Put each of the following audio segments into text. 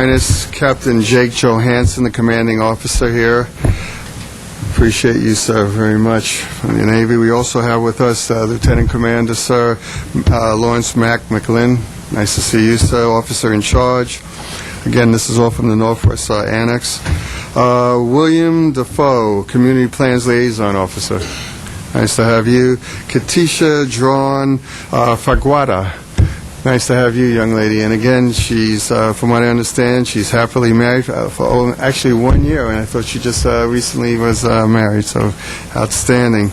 Highness Captain Jake Johansson, the commanding officer here. Appreciate you, sir, very much. From the Navy, we also have with us Lieutenant Commander, sir, Lawrence McLinn. Nice to see you, sir, officer in charge. Again, this is all from the Northwest Annex. William Defoe, Community Plans Liaison Officer. Nice to have you. Katisha Drawn Faguada. Nice to have you, young lady. And again, she's, from what I understand, she's happily married for actually 1 year, and I thought she just recently was married, so outstanding.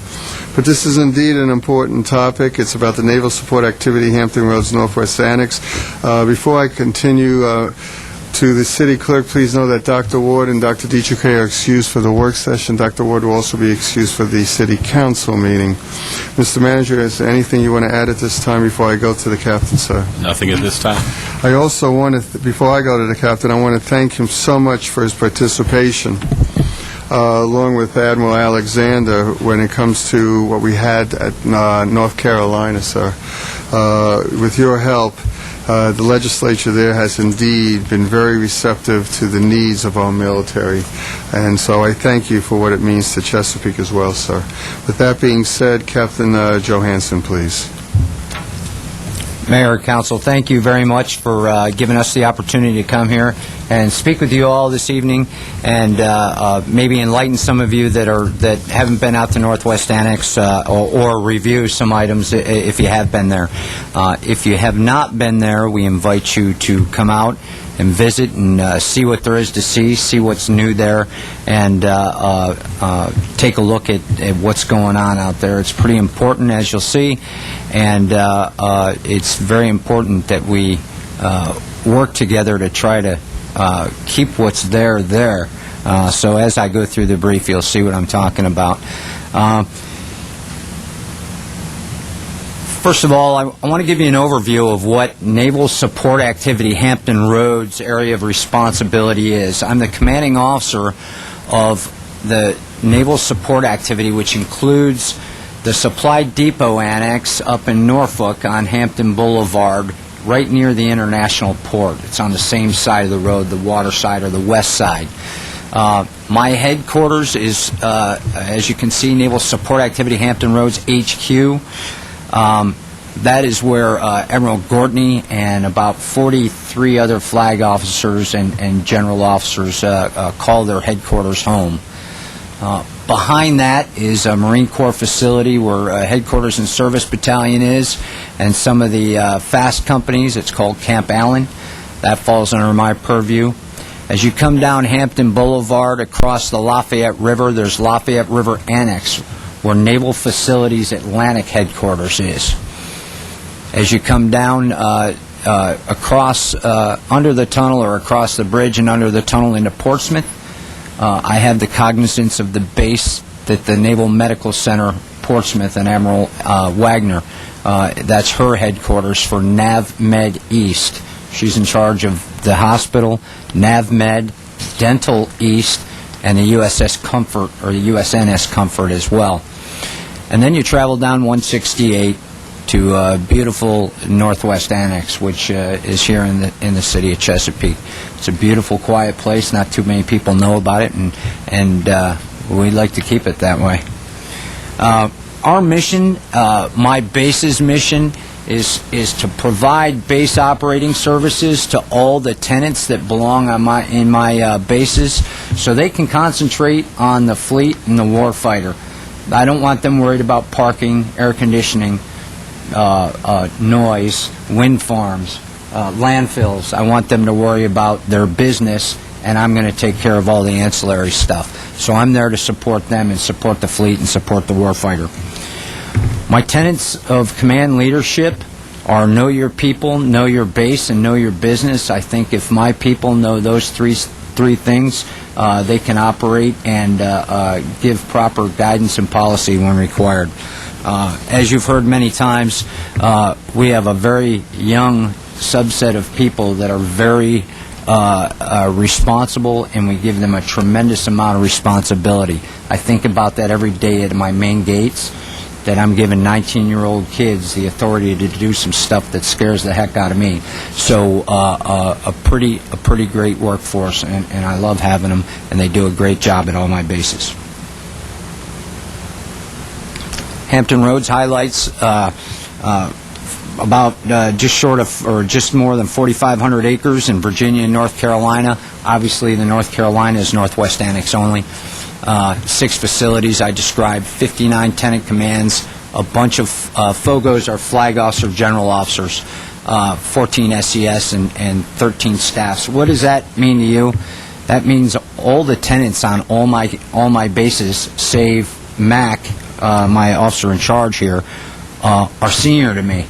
But this is indeed an important topic. It's about the Naval Support Activity, Hampton Roads Northwest Annex. Before I continue to the City Clerk, please know that Dr. Ward and Dr. Dietrich are excused for the work session. Dr. Ward will also be excused for the City Council meeting. Mr. Manager, is there anything you want to add at this time before I go to the Captain, sir? Nothing at this time. I also want to, before I go to the Captain, I want to thank him so much for his participation, along with Admiral Alexander, when it comes to what we had at North Carolina, sir. With your help, the legislature there has indeed been very receptive to the needs of our military, and so I thank you for what it means to Chesapeake as well, sir. With that being said, Captain Johansson, please. Mayor, Council, thank you very much for giving us the opportunity to come here and speak with you all this evening, and maybe enlighten some of you that haven't been out to Northwest Annex, or review some items if you have been there. If you have not been there, we invite you to come out and visit and see what there is to see what's new there, and take a look at what's going on out there. It's pretty important, as you'll see, and it's very important that we work together to try to keep what's there. So as I go through the brief, you'll see what I'm talking about. First of all, I want to give you an overview of what Naval Support Activity Hampton Roads area of responsibility is. I'm the commanding officer of the Naval Support Activity, which includes the Supply Depot Annex up in Norfolk on Hampton Boulevard, right near the International Port. It's on the same side of the road, the water side or the west side. My headquarters is, as you can see, Naval Support Activity Hampton Roads HQ. That is where Admiral Gortney and about 43 other flag officers and general officers call their headquarters home. Behind that is a Marine Corps facility where Headquarters and Service Battalion is, and some of the fast companies. It's called Camp Allen. That falls under my purview. As you come down Hampton Boulevard across the Lafayette River, there's Lafayette River Annex, where Naval Facilities Atlantic Headquarters is. As you come down across under the tunnel, or across the bridge and under the tunnel into Portsmouth, I have the cognizance of the base that the Naval Medical Center, Portsmouth, and Admiral Wagner, that's her headquarters for NavMed East. She's in charge of the hospital, NavMed, Dental East, and the USS Comfort, or the USNS Comfort as well. And then you travel down 168 to beautiful Northwest Annex, which is here in the city of Chesapeake. It's a beautiful, quiet place. Not too many people know about it, and we'd like to keep it that way. Our mission, my base's mission, is to provide base operating services to all the tenants that belong on in my bases, so they can concentrate on the fleet and the warfighter. I don't want them worried about parking, air conditioning, noise, wind farms, landfills. I want them to worry about their business, and I'm going to take care of all the ancillary stuff. So I'm there to support them and support the fleet and support the warfighter. My tenets of command leadership are know your people, know your base, and know your business. I think if my people know those three things, they can operate and give proper guidance and policy when required. As you've heard many times, we have a very young subset of people that are very responsible, and we give them a tremendous amount of responsibility. I think about that every day at my main gates. that I'm giving 19-year-old kids the authority to do some stuff that scares the heck out of me. So a pretty great workforce, and I love having them, and they do a great job at all my bases. Hampton Roads highlights about just short of, or just more than 4,500 acres in Virginia and North Carolina. Obviously, the North Carolina is Northwest Annex only. 6 facilities I described, 59 tenant commands, a bunch of FOGOs, or flag officer general officers, 14 SES, and 13 staffs. What does that mean to you? That means all the tenants on all my bases, save Mac, my officer in charge here, are senior to me.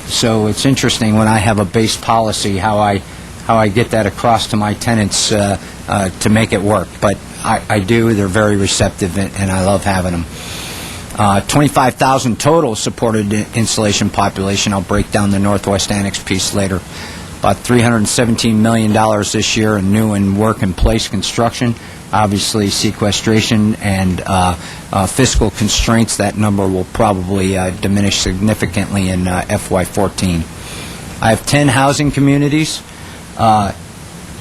So it's interesting when I have a base policy how I get that across to my tenants to make it work. But I do. They're very receptive, and I love having them. 25,000 total supported installation population. I'll break down the Northwest Annex piece later. About $317 million this year in new and work-in-place construction. Obviously, sequestration and fiscal constraints, that number will probably diminish significantly in FY14. I have 10 housing communities.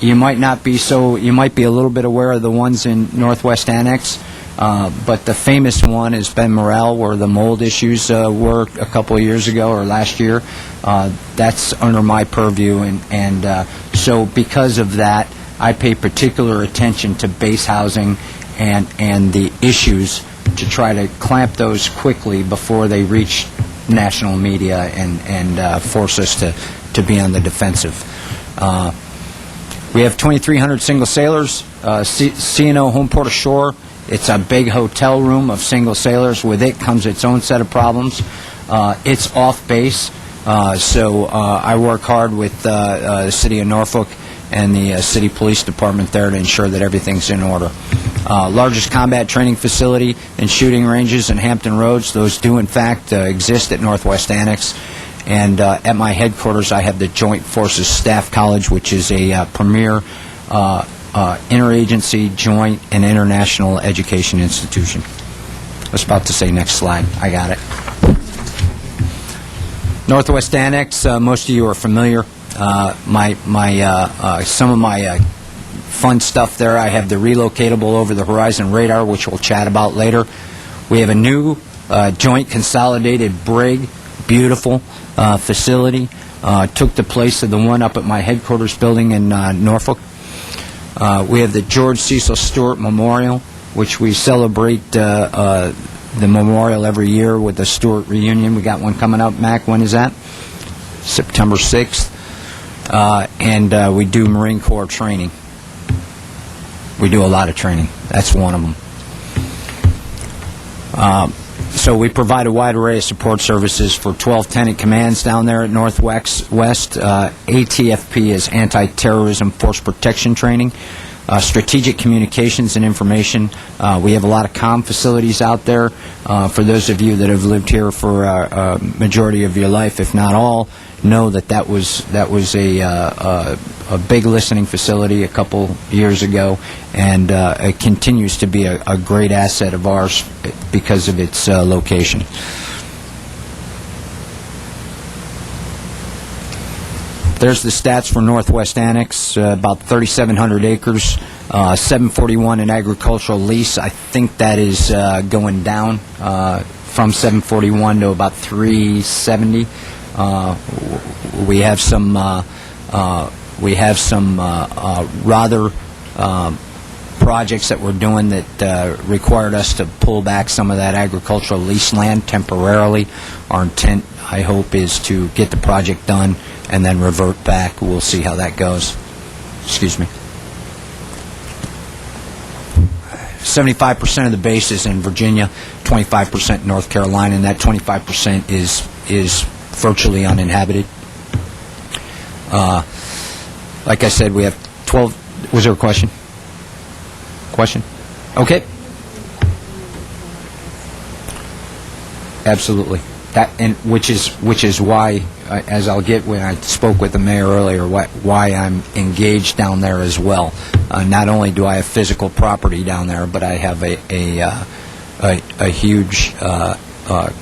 You might be a little bit aware of the ones in Northwest Annex, but the famous one is Ben Morrell, where the mold issues were a couple of years ago or last year. That's under my purview, and so because of that, I pay particular attention to base housing and the issues to try to clamp those quickly before they reach national media and force us to be on the defensive. We have 2,300 single sailors, C&O Homeport Ashore. It's a big hotel room of single sailors. With it comes its own set of problems. It's off base, so I work hard with the City of Norfolk and the City Police Department there to ensure that everything's in order. Largest combat training facility and shooting ranges in Hampton Roads. Those do, in fact, exist at Northwest Annex. And at my headquarters, I have the Joint Forces Staff College, which is a premier interagency, joint, and international education institution. I was about to say next slide. I got it. Northwest Annex, most of you are familiar. Some of my fun stuff there, I have the relocatable over-the-horizon radar, which we'll chat about later. We have a new joint consolidated brig, beautiful facility. Took the place of the one up at my headquarters building in Norfolk. We have the George Cecil Stewart Memorial, which we celebrate the memorial every year with the Stewart reunion. We got one coming up. Mac, when is that? September 6th. And we do Marine Corps training. We do a lot of training. That's one of them. So we provide a wide array of support services for 12 tenant commands down there at Northwest. ATFP is Anti-Terrorism Force Protection Training. Strategic communications and information. We have a lot of comm facilities out there. For those of you that have lived here for a majority of your life, if not all, know that was a big listening facility a couple years ago, and it continues to be a great asset of ours because of its location. There's the stats for Northwest Annex, about 3,700 acres, 741 in agricultural lease. I think that is going down from 741 to about 370. We have some rather projects that we're doing that required us to pull back some of that agricultural lease land temporarily. Our intent, I hope, is to get the project done and then revert back. We'll see how that goes. Excuse me. 75% of the base is in Virginia, 25% in North Carolina, and that 25% is virtually uninhabited. Like I said, we have 12. Was there a question? Question? Okay. Absolutely. That, and which is why, as I'll get when I spoke with the mayor earlier, why I'm engaged down there as well. Not only do I have physical property down there, but I have a huge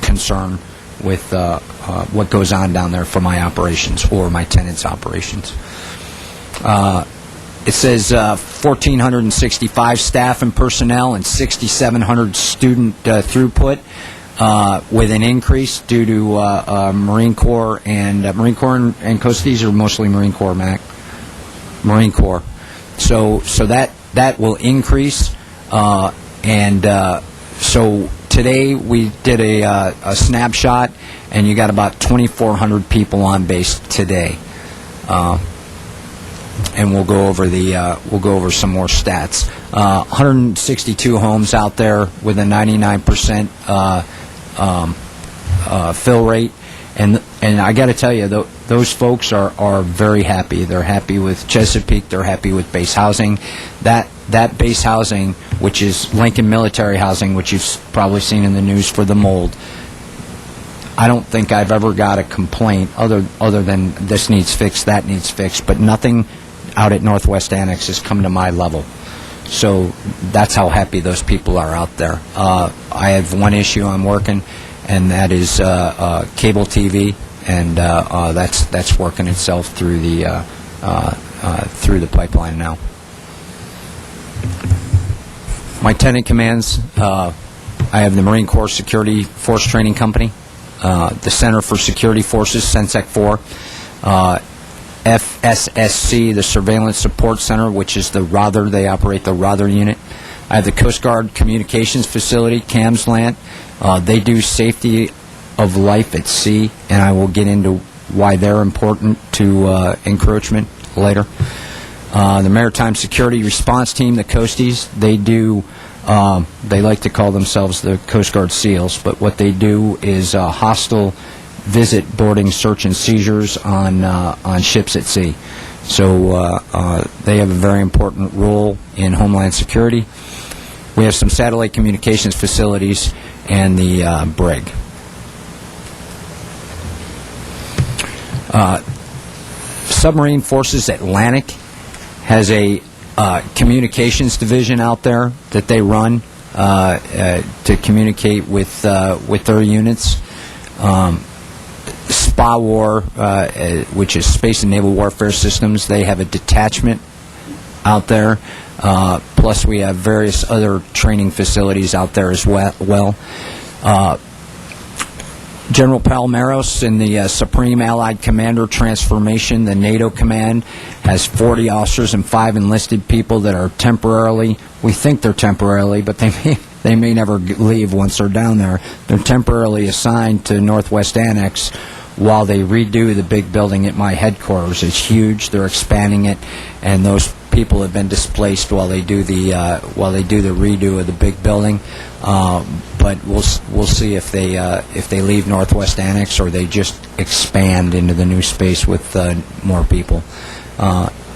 concern with what goes on down there for my operations or my tenants' operations. It says 1,465 staff and personnel and 6,700 student throughput, with an increase due to Marine Corps and Coast. These are mostly Marine Corps, Mac. Marine Corps. So that will increase, so today we did a snapshot, and you got about 2,400 people on base today. And we'll go over some more stats. 162 homes out there with a 99% fill rate, and I got to tell you, those folks are very happy. They're happy with Chesapeake. They're happy with base housing. That base housing, which is Lincoln Military Housing, which you've probably seen in the news for the mold. I don't think I've ever got a complaint other than this needs fixed, that needs fixed, but nothing out at Northwest Annex has come to my level. So that's how happy those people are out there. I have one issue I'm working, and that is cable TV, and that's working itself through the pipeline now. My tenant commands, I have the Marine Corps Security Force Training Company, the Center for Security Forces, CENSEC 4, FSSC, the Surveillance Support Center, which is the Rother. They operate the Rother unit. I have the Coast Guard Communications Facility, CAMSLANT. They do safety of life at sea, and I will get into why they're important to encroachment later. The Maritime Security Response Team, the Coasties, they do, they like to call themselves the Coast Guard SEALs, but what they do is hostile visit, boarding, search, and seizures on ships at sea. So they have a very important role in Homeland Security. We have some satellite communications facilities and the brig. Submarine Forces Atlantic has a communications division out there that they run to communicate with their units. SPAWAR, which is Space and Naval Warfare Systems, they have a detachment out there. Plus, we have various other training facilities out there as well. General Palmeros in the Supreme Allied Commander Transformation, the NATO command, has 40 officers and 5 enlisted people that are temporarily, we think they're temporarily, but they may never leave once they're down there. They're temporarily assigned to Northwest Annex while they redo the big building at my headquarters. It's huge. They're expanding it, and those people have been displaced while they do the redo of the big building. But we'll see if they leave Northwest Annex or they just expand into the new space with more people.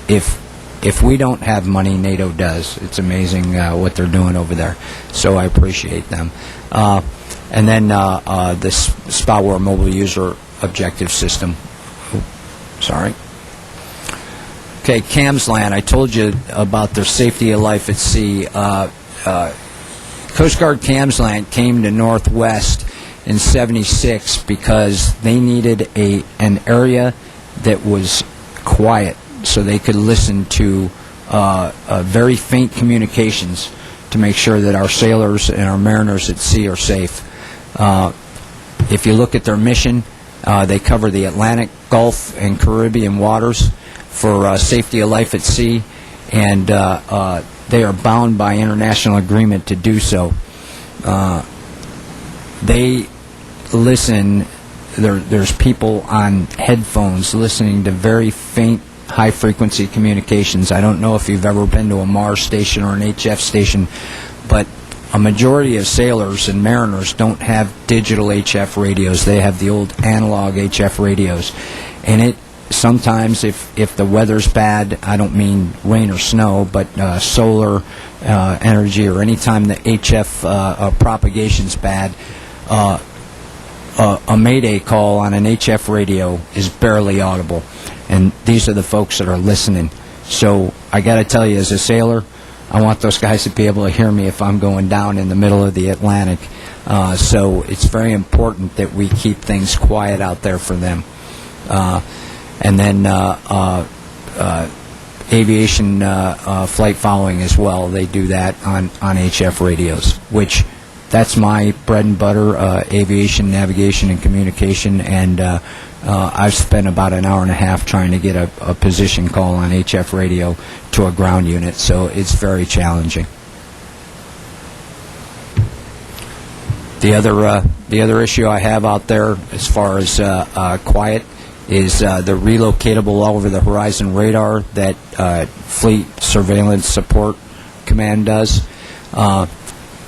If we don't have money, NATO does. It's amazing what they're doing over there. So I appreciate them. And then this SPAWAR Mobile User Objective System. Sorry. Okay, CAMSLANT. I told you about their safety of life at sea. Coast Guard CAMSLANT came to Northwest in '76 because they needed an area that was quiet so they could listen to very faint communications to make sure that our sailors and our mariners at sea are safe. If you look at their mission, they cover the Atlantic, Gulf, and Caribbean waters for safety of life at sea, and they are bound by international agreement to do so. They listen, there's people on headphones listening to very faint, high-frequency communications. I don't know if you've ever been to a Mars station or an HF station, but a majority of sailors and mariners don't have digital HF radios. They have the old analog HF radios. And it sometimes, if the weather's bad, I don't mean rain or snow, but solar energy, or any time the HF propagation's bad, a mayday call on an HF radio is barely audible. And these are the folks that are listening. So I got to tell you, as a sailor, I want those guys to be able to hear me if I'm going down in the middle of the Atlantic. So it's very important that we keep things quiet out there for them. And then aviation flight following as well. They do that on HF radios, which that's my bread and butter, aviation, navigation, and communication. And I've spent about an hour and a half trying to get a position call on HF radio to a ground unit, so it's very challenging. The other issue I have out there as far as quiet is the relocatable over-the-horizon radar that Fleet Surveillance Support Command does.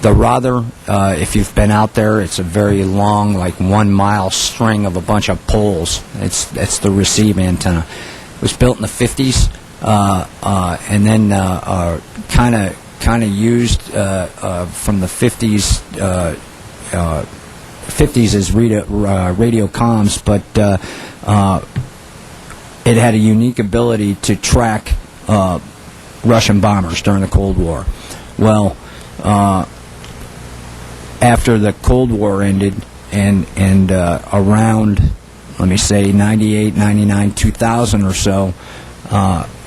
The Rother, if you've been out there, it's a very long, like 1 mile string of a bunch of poles. It's the receive antenna. It was built in the 50s, and then kind of used from the 50s. 50s as radio comms, but it had a unique ability to track Russian bombers during the Cold War. Well, after the Cold War ended and around, let me say, 98, 99, 2000 or so,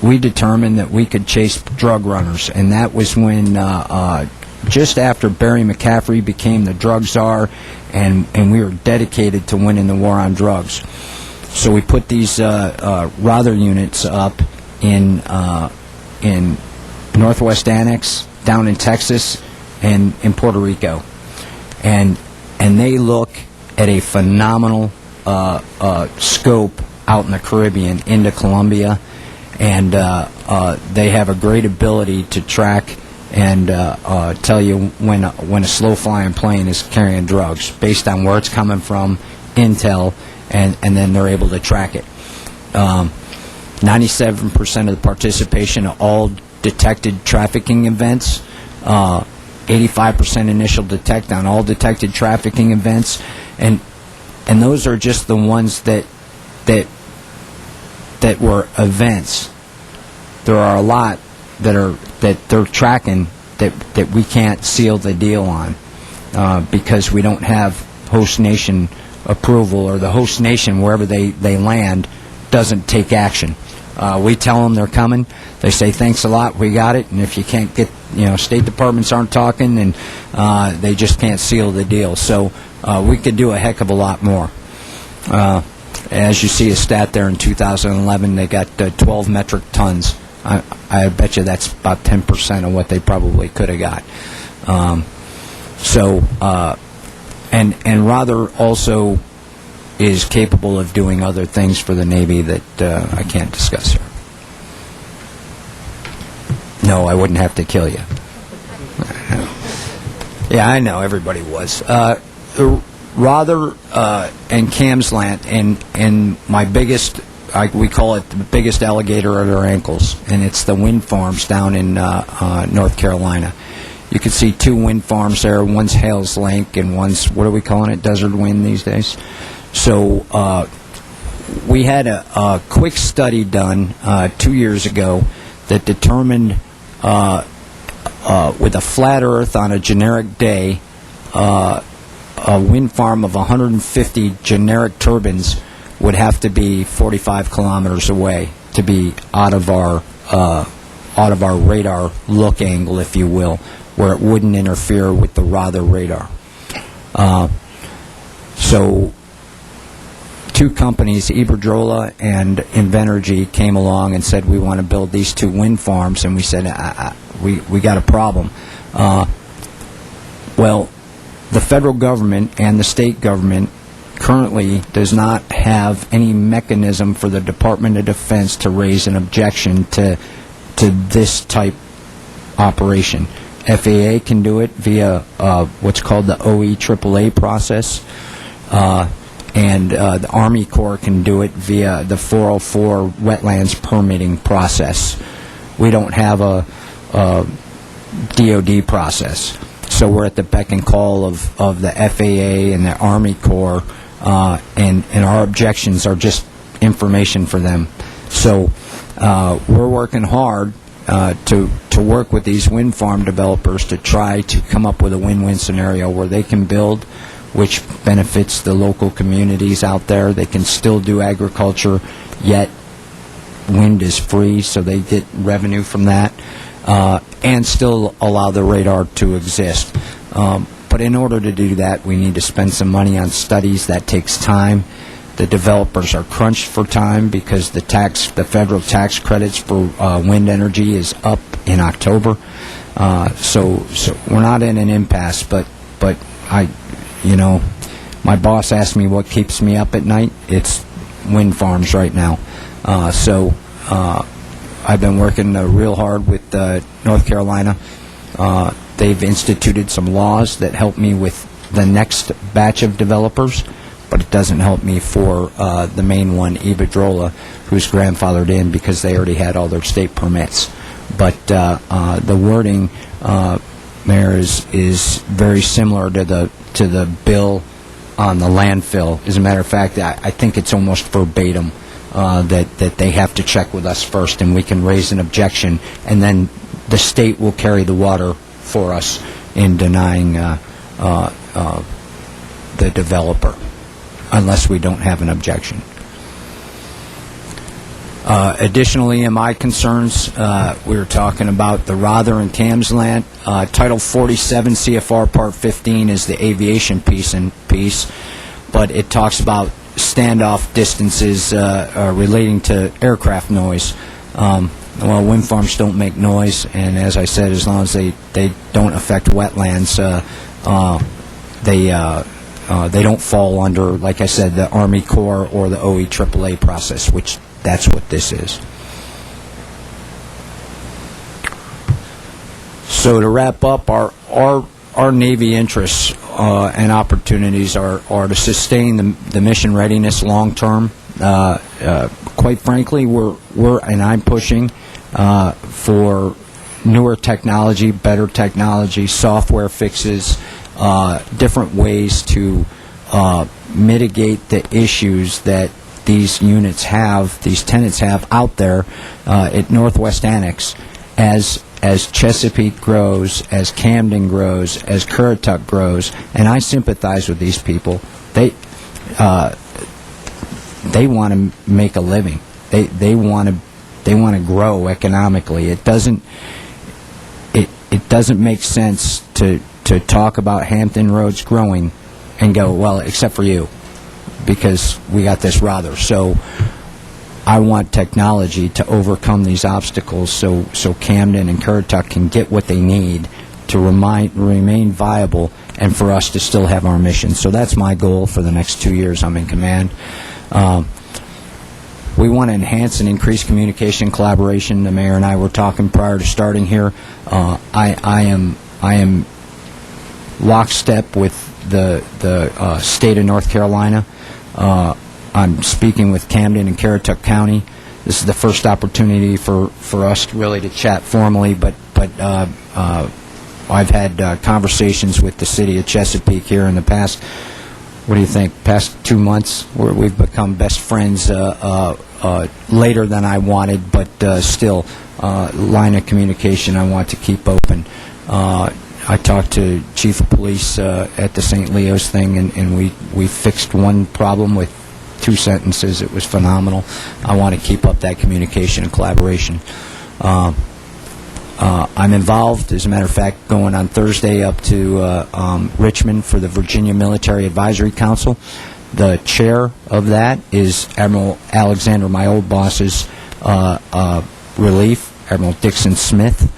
we determined that we could chase drug runners, and that was when just after Barry McCaffrey became the drug czar, and we were dedicated to winning the war on drugs. So we put these Rother units up in Northwest Annex, down in Texas, and in Puerto Rico. And they look at a phenomenal scope out in the Caribbean into Colombia, and they have a great ability to track and tell you when a slow-flying plane is carrying drugs based on where it's coming from, intel, and then they're able to track it. 97% of the participation of all detected trafficking events, 85% initial detect on all detected trafficking events, and those are just the ones that were events. There are a lot that they're tracking that we can't seal the deal on because we don't have host nation approval, or the host nation, wherever they land, doesn't take action. We tell them they're coming. They say, thanks a lot, we got it. And if you can't get, State Departments aren't talking, and they just can't seal the deal. So we could do a heck of a lot more. As you see a stat there in 2011, they got 12 metric tons. I bet you that's about 10% of what they probably could have got. And Rother also is capable of doing other things for the Navy that I can't discuss here. No, I wouldn't have to kill you. Yeah, I know, everybody was. Rother and Camslant, and my biggest, we call it the biggest alligator at our ankles, and it's the wind farms down in North Carolina. You can see two wind farms there. One's Hales Lake, and one's, what are we calling it, Desert Wind these days? So we had a quick study done 2 years ago that determined with a flat Earth on a generic day, a wind farm of 150 generic turbines would have to be 45 kilometers away to be out of our radar look angle, if you will, where it wouldn't interfere with the Rother radar. So two companies, Iberdrola and Invenergy, came along and said, we want to build these two wind farms, and we said, we got a problem. Well, the federal government and the state government currently does not have any mechanism for the Department of Defense to raise an objection to this type operation. FAA can do it via what's called the OE-AAA process, and the Army Corps can do it via the 404 wetlands permitting process. We don't have a DOD process. So we're at the beck and call of the FAA and the Army Corps, and our objections are just information for them. So we're working hard to work with these wind farm developers to try to come up with a win-win scenario where they can build, which benefits the local communities out there. They can still do agriculture, yet wind is free, so they get revenue from that, and still allow the radar to exist. But in order to do that, we need to spend some money on studies. That takes time. The developers are crunched for time because the federal tax credits for wind energy is up in October. So we're not in an impasse, but my boss asked me what keeps me up at night. It's wind farms right now. So I've been working real hard with North Carolina. They've instituted some laws that help me with the next batch of developers, but it doesn't help me for the main one, Iberdrola, who's grandfathered in because they already had all their state permits. But the wording, Mayor, is very similar to the bill on the landfill. As a matter of fact, I think it's almost verbatim that they have to check with us first, and we can raise an objection, and then the state will carry the water for us in denying the developer, unless we don't have an objection. Additionally, in my concerns, we were talking about the Rother and Tams land. Title 47 CFR Part 15 is the aviation piece, but it talks about standoff distances relating to aircraft noise. Well, wind farms don't make noise, and as I said, as long as they don't affect wetlands, they don't fall under, like I said, the Army Corps or the OEAAA process, which that's what this is. So to wrap up, our Navy interests and opportunities are to sustain the mission readiness long term. Quite frankly, and I'm pushing for newer technology, better technology, software fixes, different ways to mitigate the issues that these units have, these tenants have out there at Northwest Annex. As Chesapeake grows, as Camden grows, as Currituck grows, and I sympathize with these people. They want to make a living. They want to grow economically. It doesn't make sense to talk about Hampton Roads growing and go, well, except for you, because we got this Rother. So I want technology to overcome these obstacles so Camden and Currituck can get what they need to remain viable and for us to still have our mission. So that's my goal for the next 2 years I'm in command. We want to enhance and increase communication and collaboration. The mayor and I were talking prior to starting here. I am lockstep with the state of North Carolina. I'm speaking with Camden and Currituck County. This is the first opportunity for us really to chat formally, but I've had conversations with the city of Chesapeake here in the past, what do you think, past 2 months, where we've become best friends later than I wanted, but still, line of communication I want to keep open. I talked to Chief of Police at the St. Leo's thing, and we fixed one problem with 2 sentences. It was phenomenal. I want to keep up that communication and collaboration. I'm involved, as a matter of fact, going on Thursday up to Richmond for the Virginia Military Advisory Council. The chair of that is Admiral Alexander, my old boss's relief, Admiral Dixon Smith.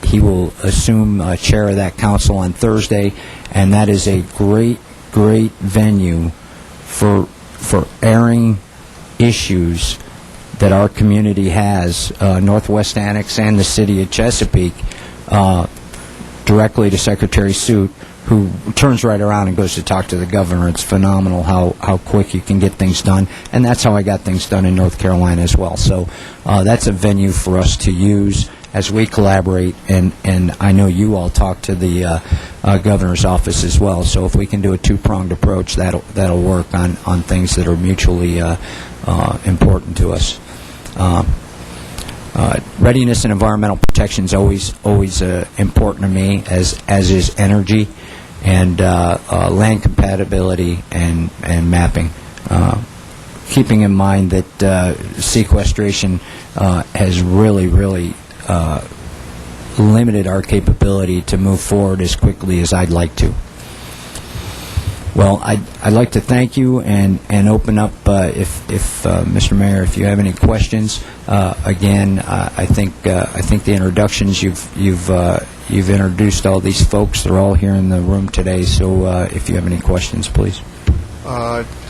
He will assume chair of that council on Thursday, and that is a great venue for airing issues that our community has, Northwest Annex and the city of Chesapeake, directly to Secretary Suit, who turns right around and goes to talk to the governor. It's phenomenal how quick you can get things done, and that's how I got things done in North Carolina as well. So that's a venue for us to use as we collaborate, and I know you all talk to the governor's office as well. So if we can do a two-pronged approach, that'll work on things that are mutually important to us. readiness and environmental protection is always important to me, as is energy and land compatibility and mapping. Keeping in mind that sequestration has really limited our capability to move forward as quickly as I'd like to. Well, I'd like to thank you and open up, if Mr. Mayor, if you have any questions. Again, I think the introductions you've introduced all these folks. They're all here in the room today. So if you have any questions, please.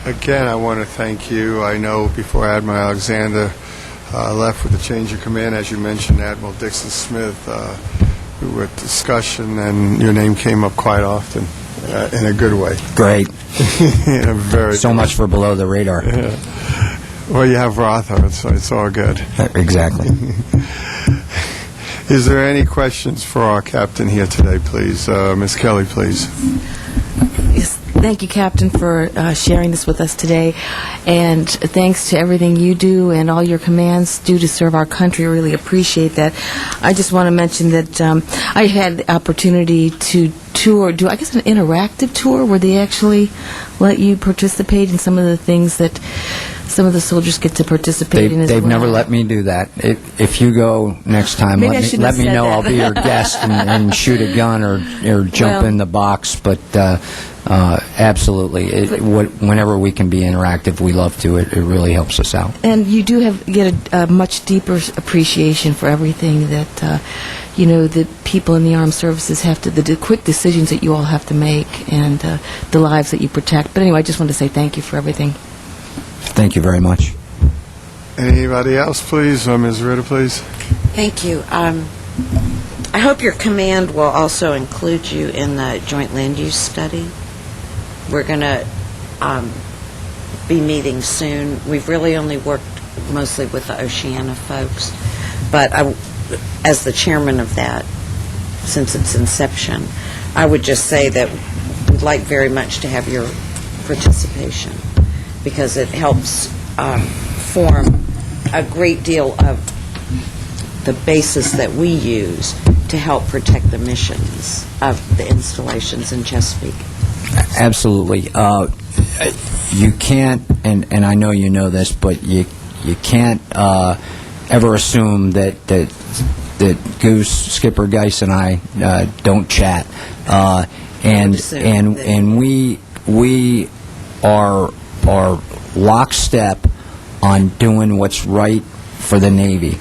Again, I want to thank you. I know before Admiral Alexander left with the change of command, as you mentioned, Admiral Dixon Smith, we were at discussion, and your name came up quite often. In a good way. Great. In a very so good much way. for below the radar. Yeah. Well, you have Rother, so it's all good. Exactly. Is there any questions for our captain here today, please? Ms. Kelly, please. Yes, thank you, Captain, for sharing this with us today. And thanks to everything you do and all your commands do to serve our country. I really appreciate that. I just want to mention that I had the opportunity to an interactive tour where they actually let you participate in some of the things that some of the soldiers get to participate in as They've well. never let me do that. If you go next time, Maybe I let shouldn't me have said know. that. I'll be your guest and shoot a gun or jump Well- in the box. But absolutely, whenever we can be interactive, we love to. It really helps us out. And you do get a much deeper appreciation for everything that, the people in the armed services have to, the quick decisions that you all have to make and the lives that you protect. But anyway, I just want to say thank you for everything. Thank you very much. Anybody else, please? Ms. Ritter, please. Thank you. I hope your command will also include you in the joint land use study. We're going to be meeting soon. We've really only worked mostly with the Oceana folks, but as the chairman of that, since its inception, I would just say that we'd like very much to have your participation because it helps form a great deal of the basis that we use to help protect the missions of the installations in Chesapeake. Absolutely. You can't, and I know you know this, but you can't ever assume that Goose, Skipper Geis, and I don't chat. And we are lockstep on doing what's right for the Navy,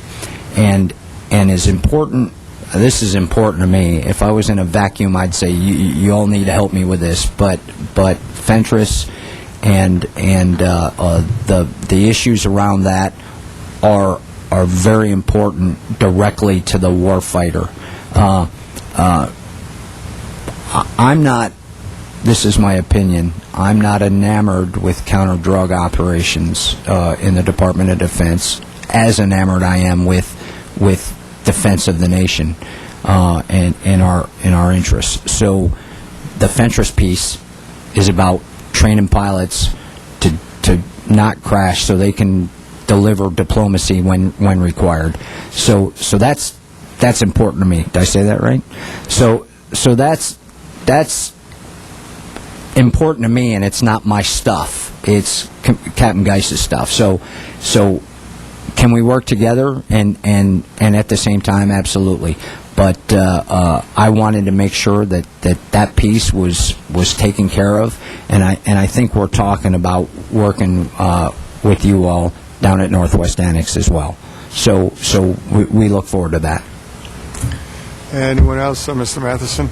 and is important. This is important to me. If I was in a vacuum, I'd say you all need to help me with this. But Fentress and the issues around that are very important directly to the warfighter. I'm not. This is my opinion. I'm not enamored with counter-drug operations in the Department of Defense, as enamored I am with defense of the nation and in our interests. So the Fentress piece is about training pilots to not crash so they can deliver diplomacy when required. So that's important to me. Did I say that right? So that's important to me, and it's not my stuff. It's Captain Geis's stuff. So can we work together and at the same time? Absolutely. But I wanted to make sure that piece was taken care of, and I think we're talking about working with you all down at Northwest Annex as well. So we look forward to that. Anyone else? Mr. Matheson?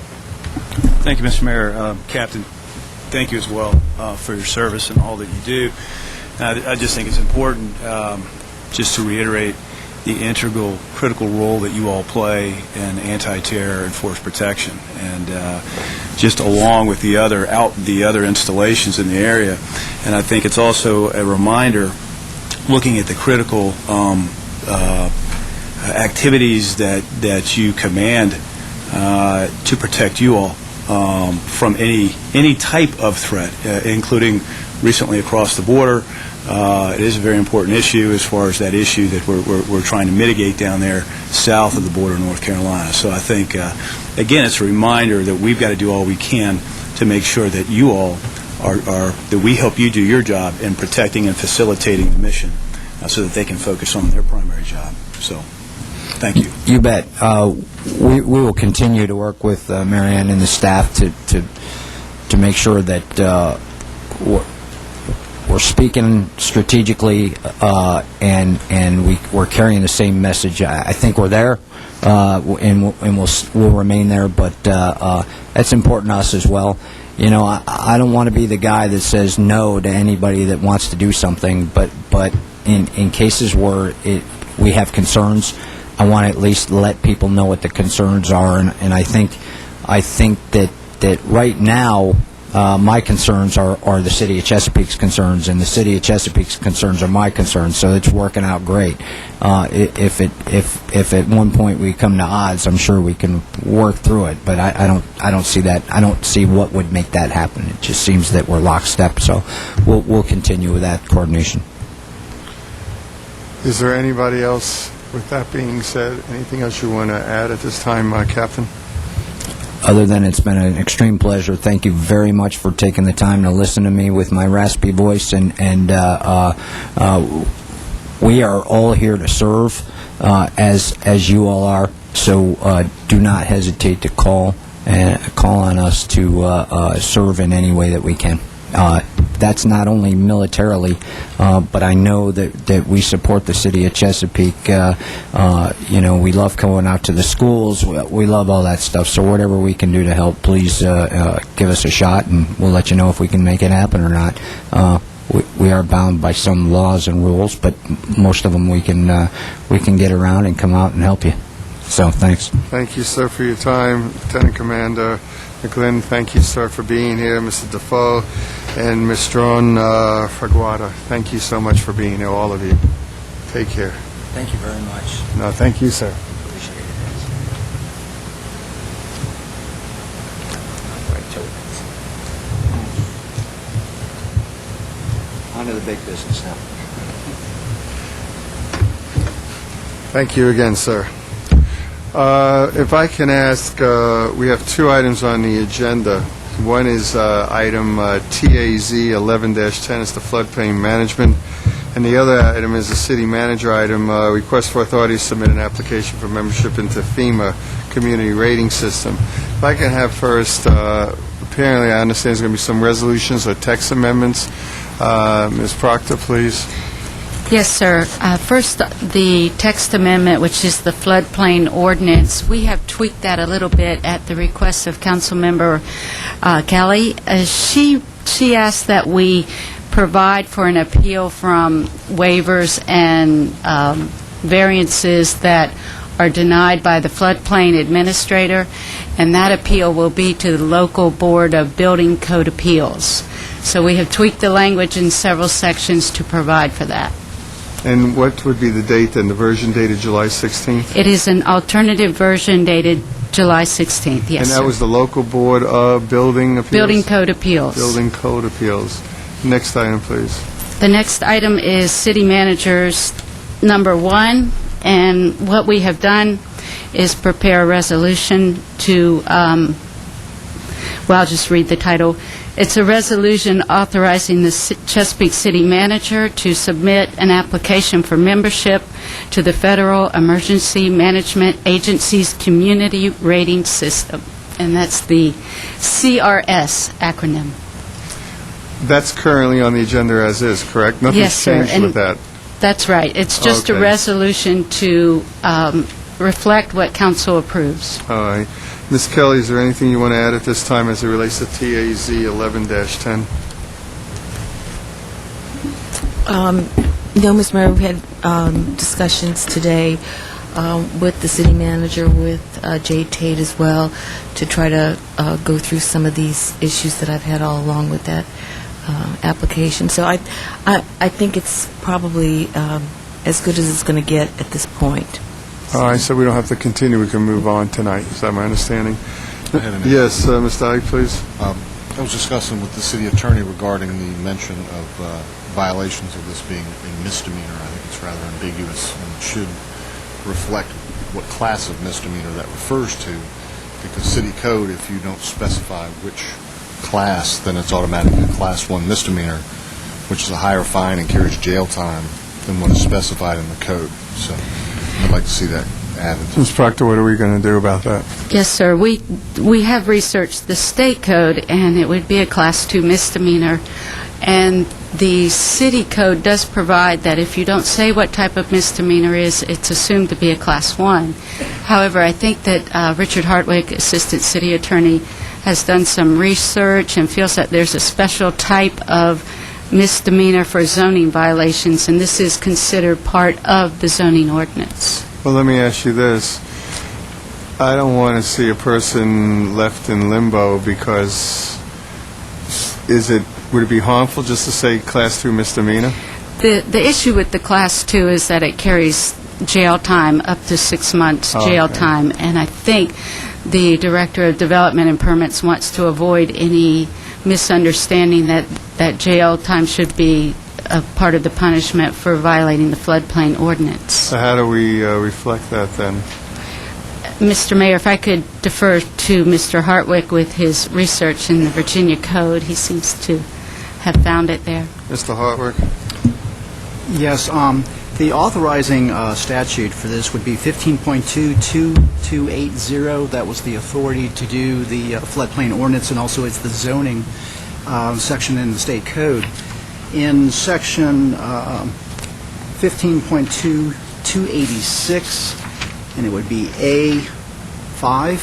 Thank you, Mr. Mayor. Captain, thank you as well for your service and all that you do. I just think it's important just to reiterate the integral, critical role that you all play in anti-terror and force protection, and just along with the other installations in the area. And I think it's also a reminder, looking at the critical activities that you command to protect you all from any type of threat, including recently across the border, It is a very important issue as far as that issue that we're trying to mitigate down there south of the border of North Carolina. So I think, again, it's a reminder that we've got to do all we can to make sure that you all that we help you do your job in protecting and facilitating the mission so that they can focus on their primary job. So, thank you. You bet. We will continue to work with Marianne and the staff to make sure that we're speaking strategically and we're carrying the same message. I think we're there, and we'll remain there. But that's important to us as well. You know, I don't want to be the guy that says no to anybody that wants to do something. But in cases where we have concerns, I want to at least let people know what the concerns are. And I think that right now, my concerns are the City of Chesapeake's concerns, and the City of Chesapeake's concerns are my concerns, so it's working out great. If at one point we come to odds, I'm sure we can work through it, but I don't see that. I don't see what would make that happen. It just seems that we're lockstep, so we'll continue with that coordination. Is there anybody else, with that being said, anything else you want to add at this time, Captain? Other than it's been an extreme pleasure. Thank you very much for taking the time to listen to me with my raspy voice, and we are all here to serve, as you all are. So do not hesitate to call on us to serve in any way that we can. That's not only militarily, but I know that we support the City of Chesapeake. You know, we love going out to the schools. We love all that stuff. So whatever we can do to help, please give us a shot, and we'll let you know if we can make it happen or not. We are bound by some laws and rules, but most of them we can get around and come out and help you. So thanks. Thank you, sir, for your time. Lieutenant Commander McGlynn, thank you, sir, for being here. Mr. Defoe and Ms. Strawn Fraguada, thank you so much for being here, all of you. Take care. Thank you very much. No, thank you, sir. Appreciate it. On to the big business now. Thank you again, sir. If I can ask, we have two items on the agenda. One is item TAZ 11-10, it's the floodplain management, and the other item is the city manager item, request for authority to submit an application for membership into FEMA community rating system. If I can have first, apparently I understand there's going to be some resolutions or text amendments. Ms. Proctor, please. Yes, sir. First, the text amendment, which is the floodplain ordinance, we have tweaked that a little bit at the request of Councilmember Kelly. She asked that we provide for an appeal from waivers and variances that are denied by the floodplain administrator, and that appeal will be to the local Board of Building Code Appeals. So we have tweaked the language in several sections to provide for that. And what would be the date then, the version dated July 16th? It is an alternative version dated July 16th, yes, And that sir. was the local Board of Building Appeals? Building Code Appeals. Building Code Appeals. Next item, please. The next item is City Manager's number 1, and what we have done is prepare a resolution to, well, I'll just read the title. It's a resolution authorizing the Chesapeake City Manager to submit an application for membership to the Federal Emergency Management Agency's Community Rating System, and that's the CRS acronym. That's currently on the agenda as is, correct? Yes, Nothing's sir. changed And with that? That's right. It's just a Okay. resolution to reflect what council approves. All right. Ms. Kelly, is there anything you want to add at this time as it relates to TAZ 11-10? No, Ms. Mayor, we had discussions today with the city manager, with Jay Tate as well, to try to go through some of these issues that I've had all along with that application. So I think it's probably as good as it's going to get at this point. All right, so we don't have to continue, we can move on tonight. Is that my understanding? I had an- Yes, Mr. Ike, please. I was discussing with the city attorney regarding the mention of violations of this being a misdemeanor. I think it's rather ambiguous and should reflect what class of misdemeanor that refers to, because city code, if you don't specify which class, then it's automatically a Class 1 misdemeanor, which is a higher fine and carries jail time than what is specified in the code. So I'd like to see that added. Ms. Proctor, what are we going to do about that? Yes, sir. We have researched the state code, and it would be a Class 2 misdemeanor. And the city code does provide that if you don't say what type of misdemeanor is, it's assumed to be a Class 1. However, I think that Richard Hartwig, Assistant City Attorney, has done some research and feels that there's a special type of misdemeanor for zoning violations, and this is considered part of the zoning ordinance. Well, let me ask you this. I don't want to see a person left in limbo because would it be harmful just to say Class 2 misdemeanor? The issue with the Class 2 is that it carries jail time, up to 6 months jail Okay. time, and I think the Director of Development and Permits wants to avoid any misunderstanding that jail time should be a part of the punishment for violating the floodplain ordinance. So how do we reflect that then? Mr. Mayor, if I could defer to Mr. Hartwick with his research in the Virginia Code, he seems to have found it there. Mr. Hartwick? Yes, the authorizing statute for this would be 15.22280. That was the authority to do the floodplain ordinance, and also it's the zoning section in the state code. In section 15.2286, and it would be A5,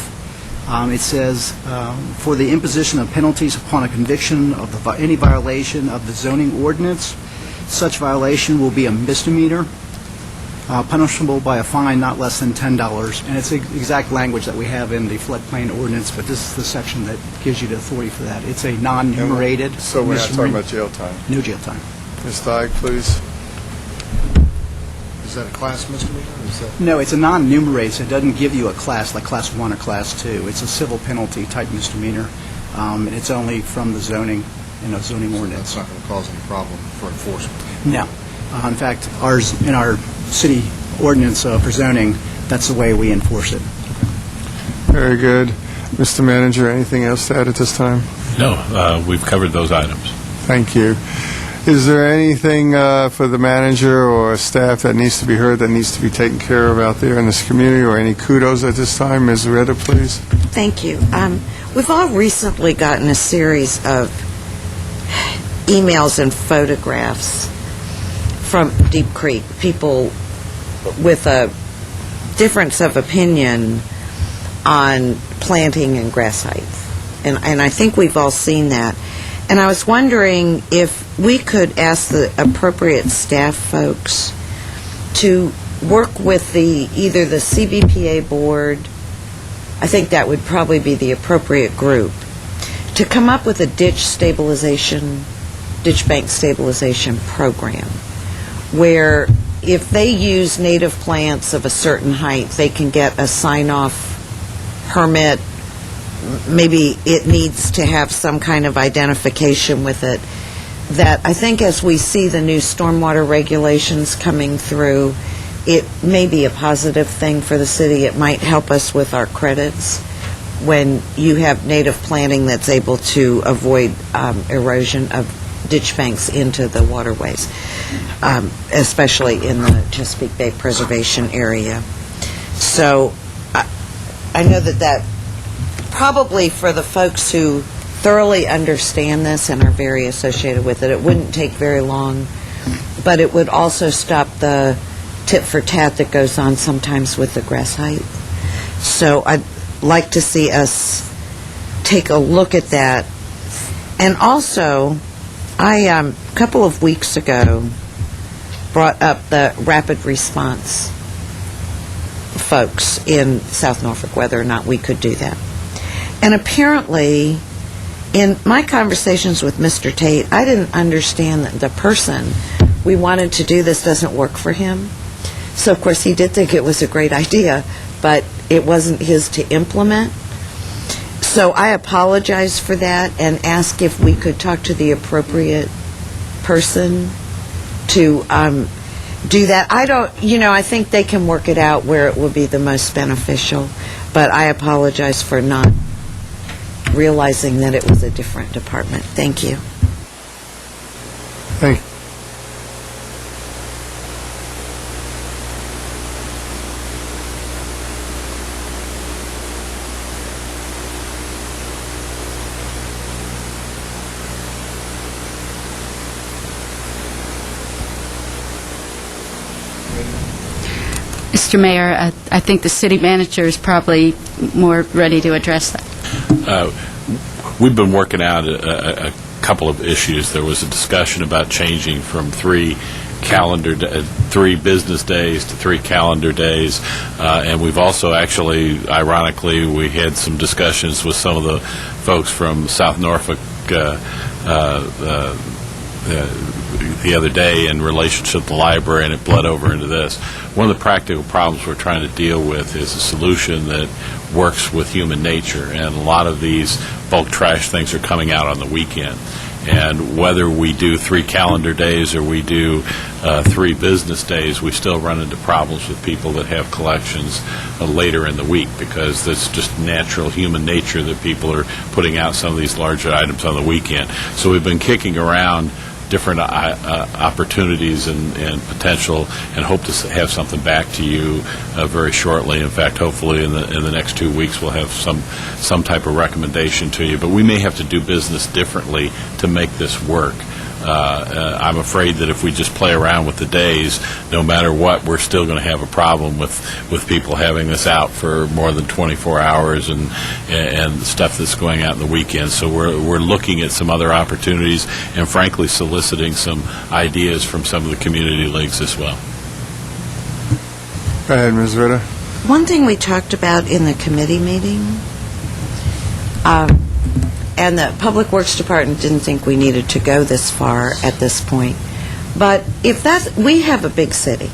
it says, for the imposition of penalties upon a conviction of any violation of the zoning ordinance, such violation will be a misdemeanor, punishable by a fine not less than $10. And it's the exact language that we have in the floodplain ordinance, but this is the section that gives you the authority for that. It's a non-numerated So we're not talking misdemeanor. about jail time. No jail time. Ms. Dyke, please. Is that a class misdemeanor? Or is that No, it's a non-numerated, so it doesn't give you a class like Class 1 or Class 2. It's a civil penalty type misdemeanor, and it's only from the zoning, zoning ordinance. that's not going to cause any problem for enforcement? No. In fact, in our city ordinance for zoning, that's the way we enforce it. Very good. Mr. Manager, anything else to add at this time? No, we've covered those items. Thank you. Is there anything for the manager or staff that needs to be heard, that needs to be taken care of out there in this community, or any kudos at this time? Ms. Ritter, please. Thank you. We've all recently gotten a series of emails and photographs from Deep Creek, people with a difference of opinion on planting and grass height. And I think we've all seen that. And I was wondering if we could ask the appropriate staff folks to work with either the CBPA board, I think that would probably be the appropriate group, to come up with a ditch bank stabilization program, where if they use native plants of a certain height, they can get a sign-off permit. Maybe it needs to have some kind of identification with it. That I think as we see the new stormwater regulations coming through, it may be a positive thing for the city. It might help us with our credits when you have native planting that's able to avoid erosion of ditch banks into the waterways, especially in the Chesapeake Bay Preservation Area. So I know that probably for the folks who thoroughly understand this and are very associated with it, it wouldn't take very long, but it would also stop the tit for tat that goes on sometimes with the grass height. So I'd like to see us take a look at that. And also, I, a couple of weeks ago, brought up the rapid response folks in South Norfolk, whether or not we could do that. And apparently, in my conversations with Mr. Tate, I didn't understand that the person we wanted to do this doesn't work for him. So, of course, he did think it was a great idea, but it wasn't his to implement. So I apologize for that and ask if we could talk to the appropriate person to do that. I think they can work it out where it will be the most beneficial, but I apologize for not realizing that it was a different department. Thank you. Thank Mr. Mayor, I think the city manager is probably more ready to address that. We've been working out a couple of issues. There was a discussion about changing from 3 business days to 3 calendar days, and we've also actually, ironically, we had some discussions with some of the folks from South Norfolk the other day in relationship to the library, and it bled over into this. One of the practical problems we're trying to deal with is a solution that works with human nature, and a lot of these bulk trash things are coming out on the weekend. And whether we do 3 calendar days or we do 3 business days, we still run into problems with people that have collections later in the week, because it's just natural human nature that people are putting out some of these larger items on the weekend. So we've been kicking around different opportunities and potential, and hope to have something back to you very shortly. In fact, hopefully in the next 2 weeks we'll have some type of recommendation to you. But we may have to do business differently to make this work. I'm afraid that if we just play around with the days, no matter what, we're still going to have a problem with people having this out for more than 24 hours and stuff that's going out in the weekend. So we're looking at some other opportunities, and frankly soliciting some ideas from some of the community leagues as well. Go ahead, Ms. Ritter. One thing we talked about in the committee meeting, and the Public Works Department didn't think we needed to go this far at this point, but we have a big city,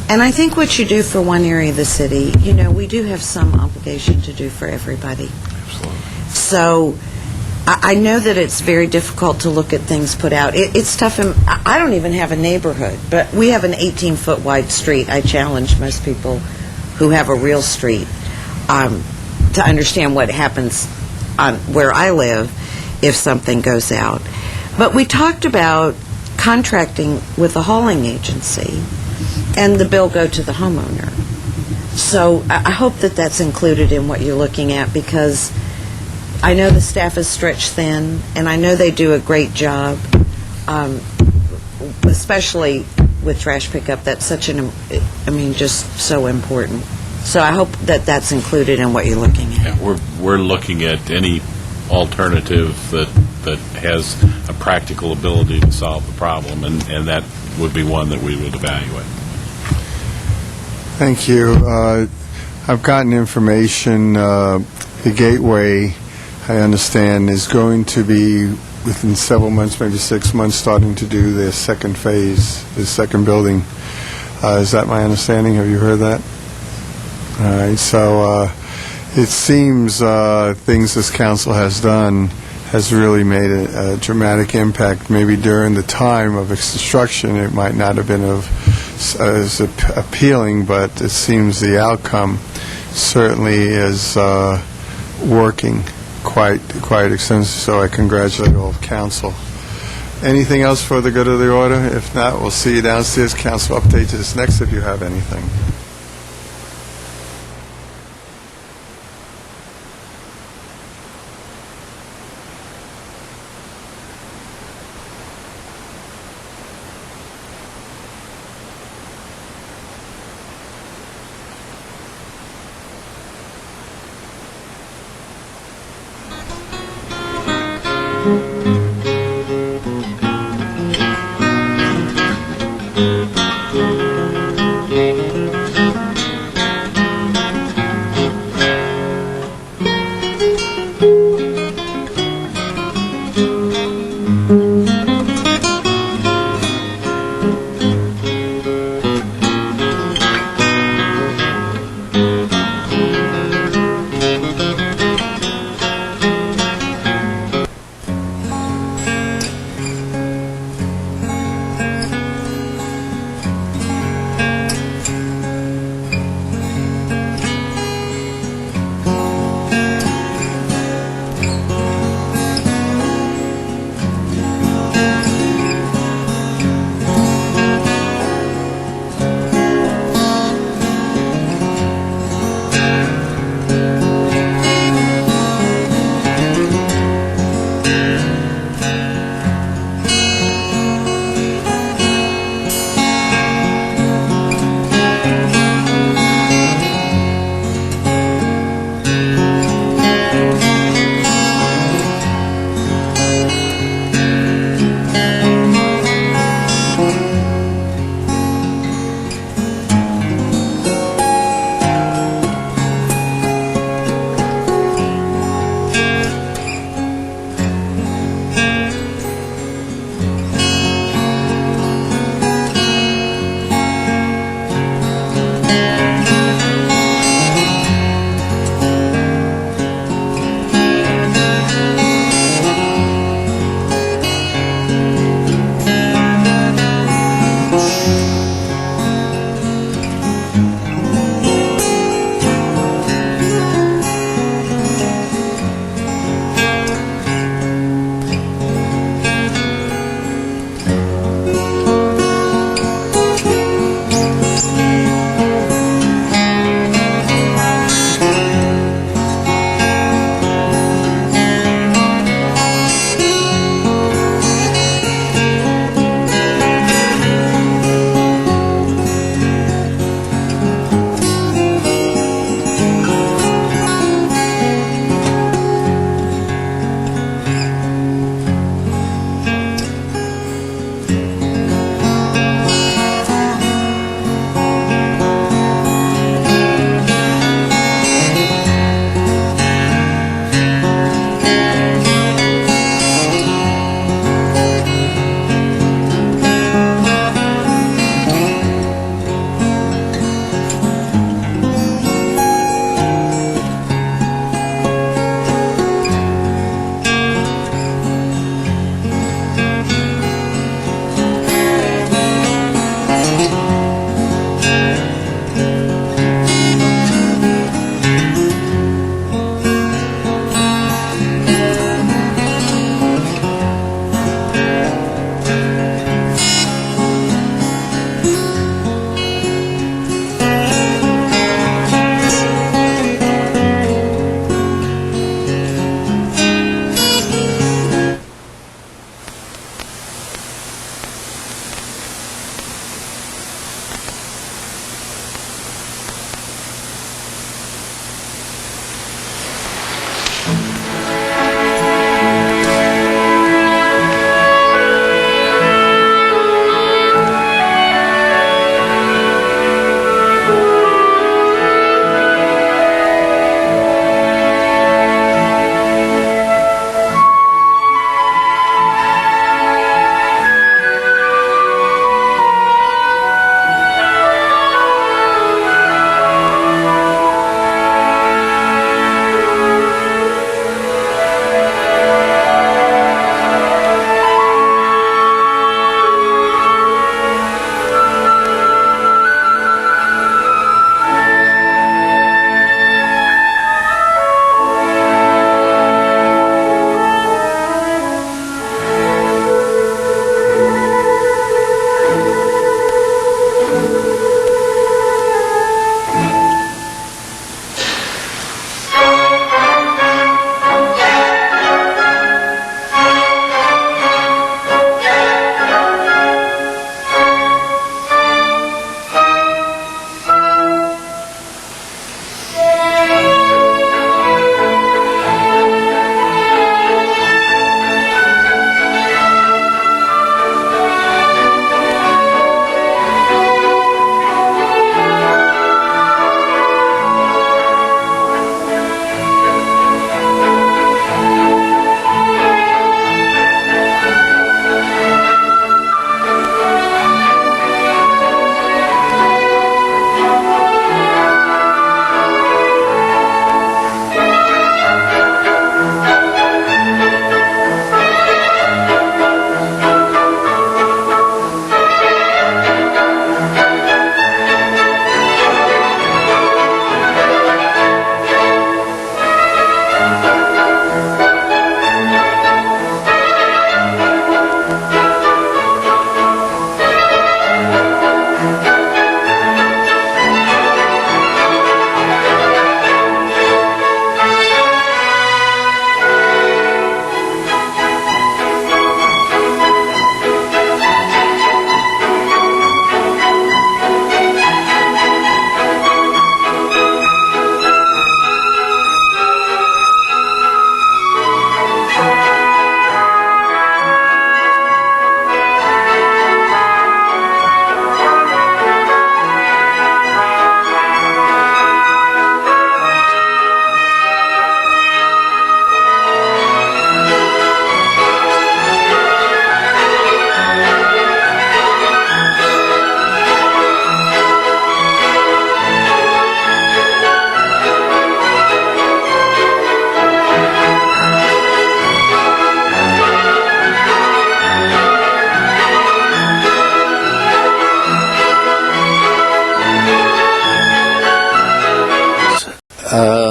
and I think what you do for one area of the city, we do have some obligation to do for everybody. Absolutely. So I know that it's very difficult to look at things put out. It's tough. I don't even have a neighborhood, but we have an 18-foot wide street. I challenge most people who have a real street to understand what happens on where I live if something goes out. But we talked about contracting with a hauling agency, and the bill go to the homeowner. So I hope that that's included in what you're looking at, because I know the staff is stretched thin, and I know they do a great job, especially with trash pickup. That's such just so important. So I hope that that's included in what you're looking at. Yeah, we're looking at any alternative that has a practical ability to solve the problem, and that would be one that we would evaluate. Thank you. I've gotten information. The Gateway, I understand, is going to be within several months, maybe 6 months, starting to do their second phase, the second building. Is that my understanding? Have you heard that? All right, so it seems things this council has done has really made a dramatic impact. Maybe during the time of its construction it might not have been as appealing, but it seems the outcome certainly is working quite extensively, so I congratulate all of council. Anything else for the good of the order? If not, we'll see you downstairs. Council update to this next if you have anything.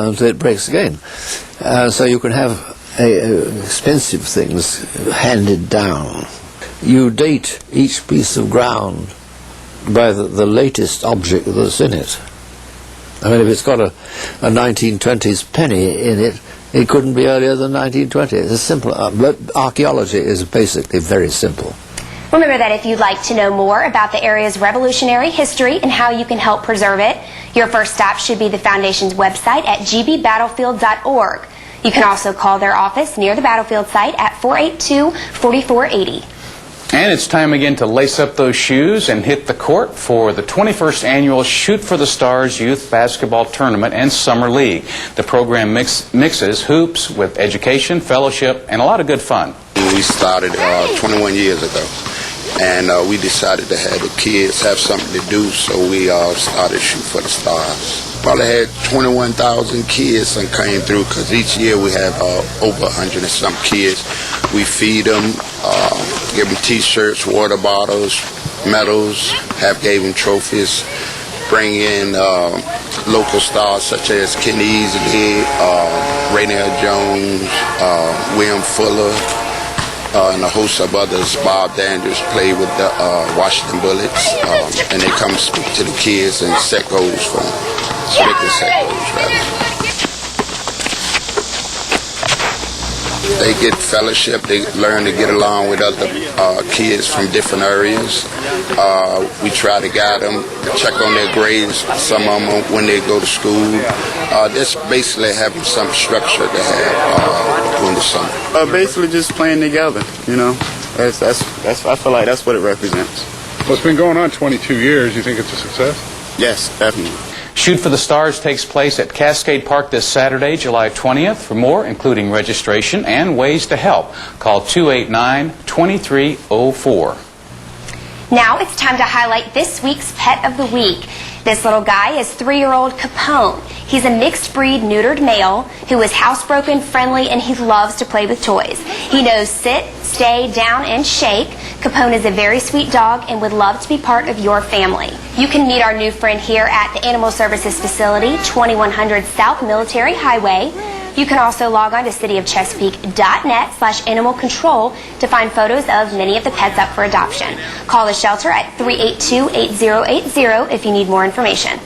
until it breaks again. So you can have expensive things handed down. You date each piece of ground by the latest object that's in it. I mean, if it's got a 1920s penny in it, it couldn't be earlier than 1920. It's a simple. Archaeology is basically very simple. Remember that if you'd like to know more about the area's revolutionary history and how you can help preserve it, your first stop should be the Foundation's website at gbbattlefield.org. You can also call their office near the battlefield site at 482-4480. And it's time again to lace up those shoes and hit the court for the 21st annual Shoot for the Stars Youth Basketball Tournament and Summer League. The program mixes hoops with education, fellowship, and a lot of good fun. We started 21 years ago, and we decided to have the kids have something to do, so we started Shoot for the Stars. Probably had 21,000 kids that came through, because each year we have over 100 and some kids. We feed them, give them T-shirts, water bottles, medals, gave them trophies, bring in local stars such as Kenny Easley, Rainier Jones, William Fuller, and a host of others. Bob Danders played with the Washington Bullets, and they come speak to the kids and set goals for them. Set goals, rather. They get fellowship, they learn to get along with other kids from different areas. We try to guide them, check on their grades, some of them when they go to school. Just basically having some structure to have during the summer. Basically just playing together, you know. That's I feel like that's what it represents. Well, it's been going on 22 years. You think it's a success? Yes, definitely. Shoot for the Stars takes place at Cascade Park this Saturday, July 20th. For more, including registration and ways to help, call 289-2304. Now it's time to highlight this week's Pet of the Week. This little guy is 3-year-old Capone. He's a mixed breed neutered male who is housebroken, friendly, and he loves to play with toys. He knows sit, stay, down, and shake. Capone is a very sweet dog and would love to be part of your family. You can meet our new friend here at the Animal Services Facility, 2100 South Military Highway. You can also log on to cityofchesapeake.net/animal control to find photos of many of the pets up for adoption. Call the shelter at 382-8080 if you need more information.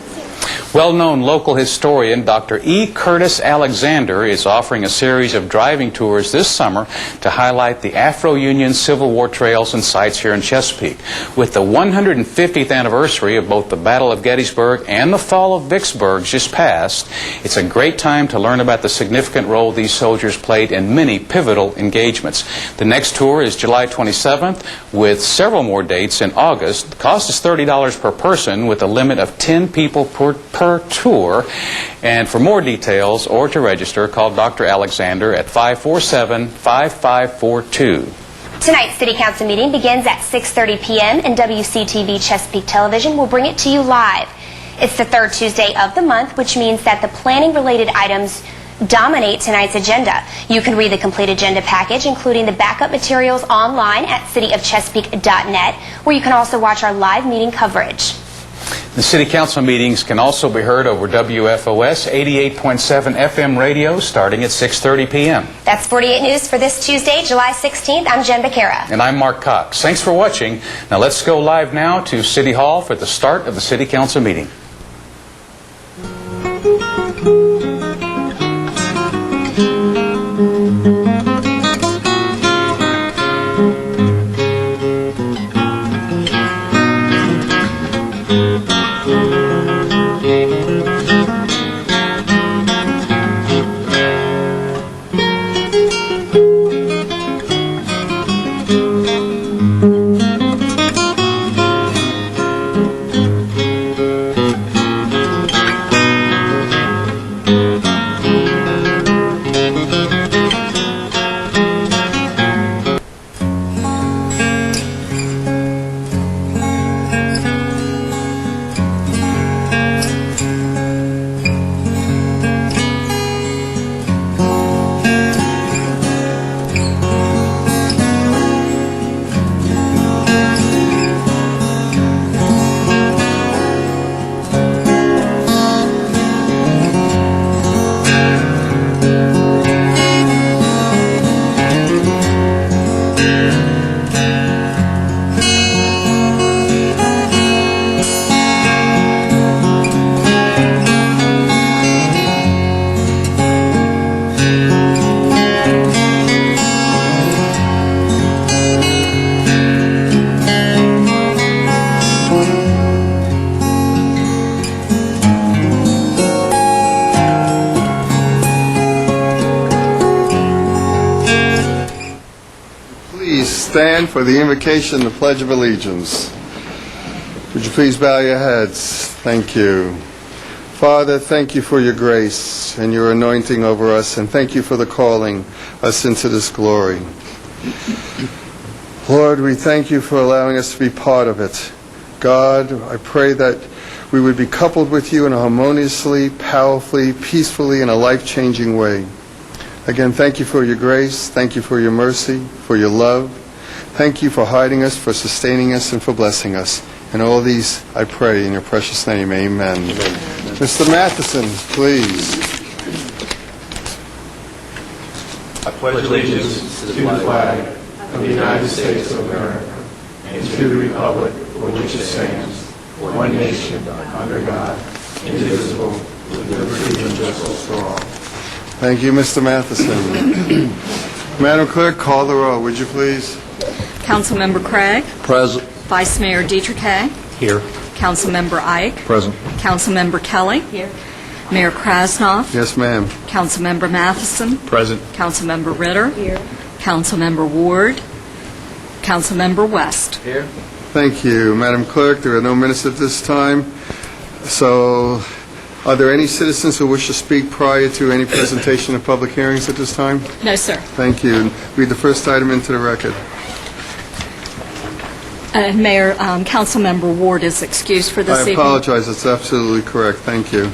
Well-known local historian Dr. E. Curtis Alexander is offering a series of driving tours this summer to highlight the Afro-Union Civil War trails and sites here in Chesapeake. With the 150th anniversary of both the Battle of Gettysburg and the fall of Vicksburg just passed, it's a great time to learn about the significant role these soldiers played in many pivotal engagements. The next tour is July 27th with several more dates in August. The cost is $30 per person with a limit of 10 people per tour. And for more details or to register, call Dr. Alexander at 547-5542. Tonight's City Council meeting begins at 6:30 p.m. and WCTV Chesapeake Television will bring it to you live. It's the third Tuesday of the month, which means that the planning-related items dominate tonight's agenda. You can read the complete agenda package, including the backup materials, online at cityofchesapeake.net, where you can also watch our live meeting coverage. The City Council meetings can also be heard over WFOS 88.7 FM radio starting at 6:30 p.m. That's 48 News for this Tuesday, July 16th. I'm Jen Becerra. And I'm Mark Cox. Thanks for watching. Now let's go live now to City Hall for the start of the City Council meeting. stand for the invocation, the Pledge of Allegiance. Would you please bow your heads? Thank you. Father, thank you for your grace and your anointing over us, and thank you for the calling us into this glory. Lord, we thank you for allowing us to be part of it. God, I pray that we would be coupled with you in a harmoniously, powerfully, peacefully, in a life-changing way. Again, thank you for your grace. Thank you for your mercy, for your love. Thank you for hiding us, for sustaining us, and for blessing us. And all these, I pray in your precious name. Amen. Mr. Matheson, please. I pledge allegiance to the flag of the United States of America and to the republic for which it stands, one nation, under God, indivisible, with liberty and justice for all. Thank you, Mr. Matheson. Madam Clerk, call the roll, would you please? Councilmember Craig. Present. Vice Mayor Dietrich. Here. Councilmember Ike. Present. Councilmember Kelly. Here. Mayor Krasnoff. Yes, ma'am. Councilmember Matheson. Present. Councilmember Ritter. Here. Councilmember Ward. Councilmember West. Here. Thank you. Madam Clerk, there are no minutes at this time. So, are there any citizens who wish to speak prior to any presentation of public hearings at this time? No, sir. Thank you. Read the first item into the record. Mayor, Councilmember Ward is excused for this I evening. apologize. That's absolutely correct. Thank you.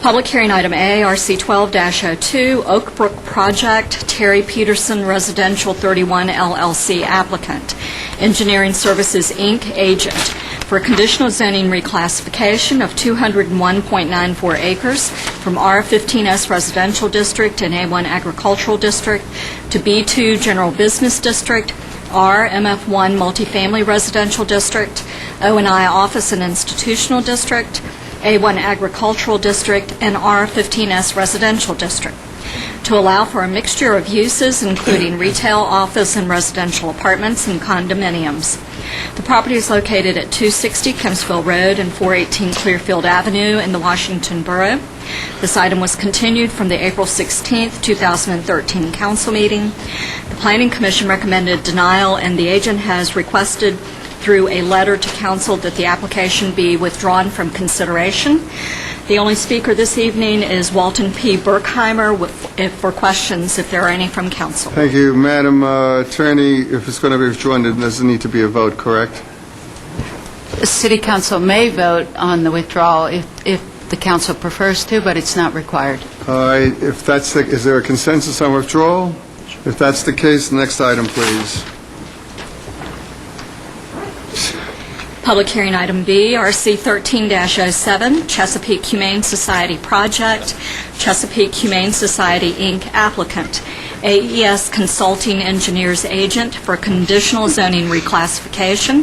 Public hearing item A, RC 12-02, Oak Brook Project, Terry Peterson Residential 31 LLC applicant, Engineering Services, Inc., agent, for a conditional zoning reclassification of 201.94 acres from R15S Residential District and A1 Agricultural District to B2 General Business District, RMF1 Multifamily Residential District, O&I Office and Institutional District, A1 Agricultural District, and R15S Residential District, to allow for a mixture of uses, including retail, office, and residential apartments and condominiums. The property is located at 260 Kempsville Road and 418 Clearfield Avenue in the Washington Borough. This item was continued from the April 16, 2013 council meeting. The Planning Commission recommended denial, and the agent has requested through a letter to council that the application be withdrawn from consideration. The only speaker this evening is Walton P. Berkheimer for questions, if there are any from council. Thank you. Madam Attorney, if it's going to be withdrawn, there doesn't need to be a vote, correct? The City Council may vote on the withdrawal if the council prefers to, but it's not required. All right. If that's the, is there a consensus on withdrawal? If that's the case, the next item, please. Public hearing item B, RC 13-07, Chesapeake Humane Society Project, Chesapeake Humane Society, Inc. applicant, AES Consulting Engineers agent for conditional zoning reclassification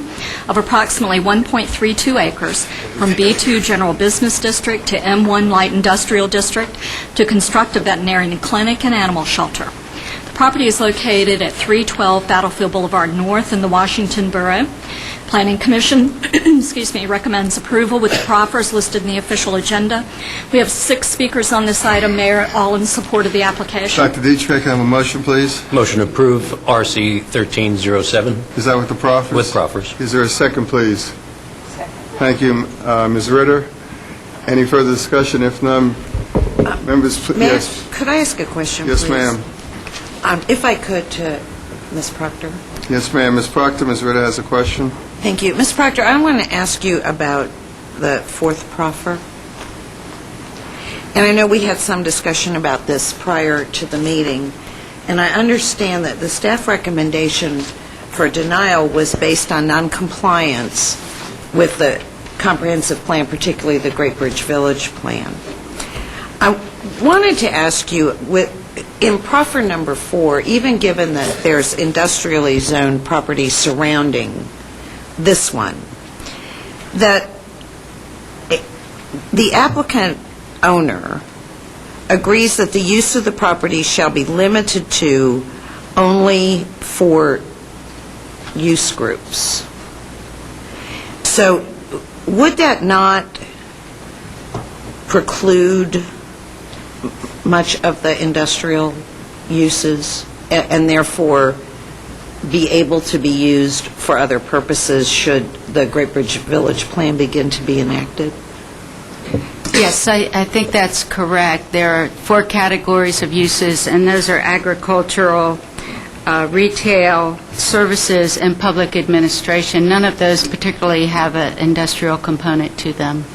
of approximately 1.32 acres from B2 General Business District to M1 Light Industrial District to construct a veterinary clinic and animal shelter. The property is located at 312 Battlefield Boulevard North in the Washington Borough. Planning Commission recommends approval with the proffers listed in the official agenda. We have 6 speakers on this item, Mayor, all in support of the application. Dr. Dietrich, I have a motion, please. Motion to approve RC 1307. Is that with the proffers? With proffers. Is there a second, please? Second. Thank you. Ms. Ritter, any further discussion? If none, members, please. Yes. Could I ask a question, Yes, please? ma'am. If I could, to Ms. Proctor. Yes, ma'am. Ms. Proctor, Ms. Ritter has a question. Thank you. Ms. Proctor, I want to ask you about the fourth proffer. And I know we had some discussion about this prior to the meeting, and I understand that the staff recommendation for denial was based on noncompliance with the comprehensive plan, particularly the Great Bridge Village plan. I wanted to ask you, in proffer number 4, even given that there's industrially zoned property surrounding this one, that the applicant owner agrees that the use of the property shall be limited to only 4 use groups. So would that not preclude much of the industrial uses, and therefore be able to be used for other purposes should the Great Bridge Village plan begin to be enacted? Yes, I think that's correct. There are 4 categories of uses, and those are agricultural, retail, services, and public administration. None of those particularly have an industrial component to them.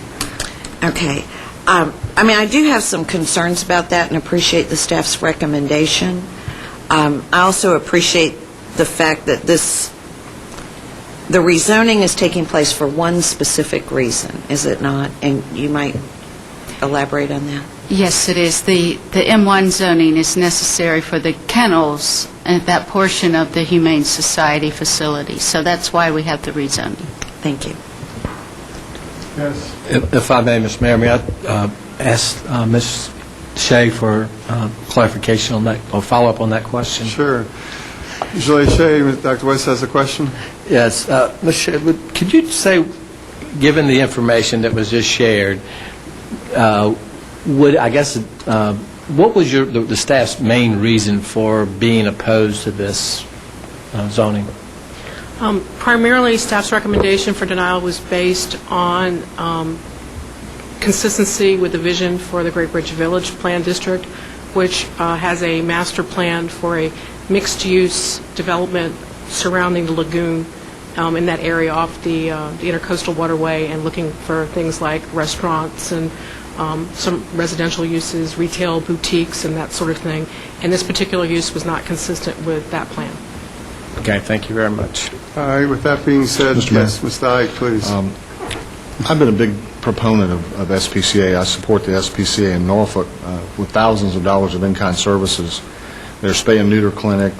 Okay. I mean, I do have some concerns about that and appreciate the staff's recommendation. I also appreciate the fact that the rezoning is taking place for one specific reason, is it not? And you might elaborate on that? Yes, it is. The M1 zoning is necessary for the kennels and that portion of the Humane Society facility. So that's why we have the rezoning. Thank you. Yes. If I may, Mr. Mayor, may I ask Ms. Shea for clarification on that, or follow-up on that question? Sure. Usually, Shea, Dr. West has a question. Yes. Ms. Shea, could you say, given the information that was just shared, what was the staff's main reason for being opposed to this zoning? Primarily, staff's recommendation for denial was based on consistency with the vision for the Great Bridge Village Plan District, which has a master plan for a mixed-use development surrounding the lagoon in that area off the Intercoastal Waterway, and looking for things like restaurants and some residential uses, retail boutiques, and that sort of thing. And this particular use was not consistent with that plan. Okay, thank you very much. All right, with that being said, Mr. Mayor. yes, Mr. Ike, please. I've been a big proponent of SPCA. I support the SPCA in Norfolk with thousands of dollars of in-kind services. Their spay and neuter clinic,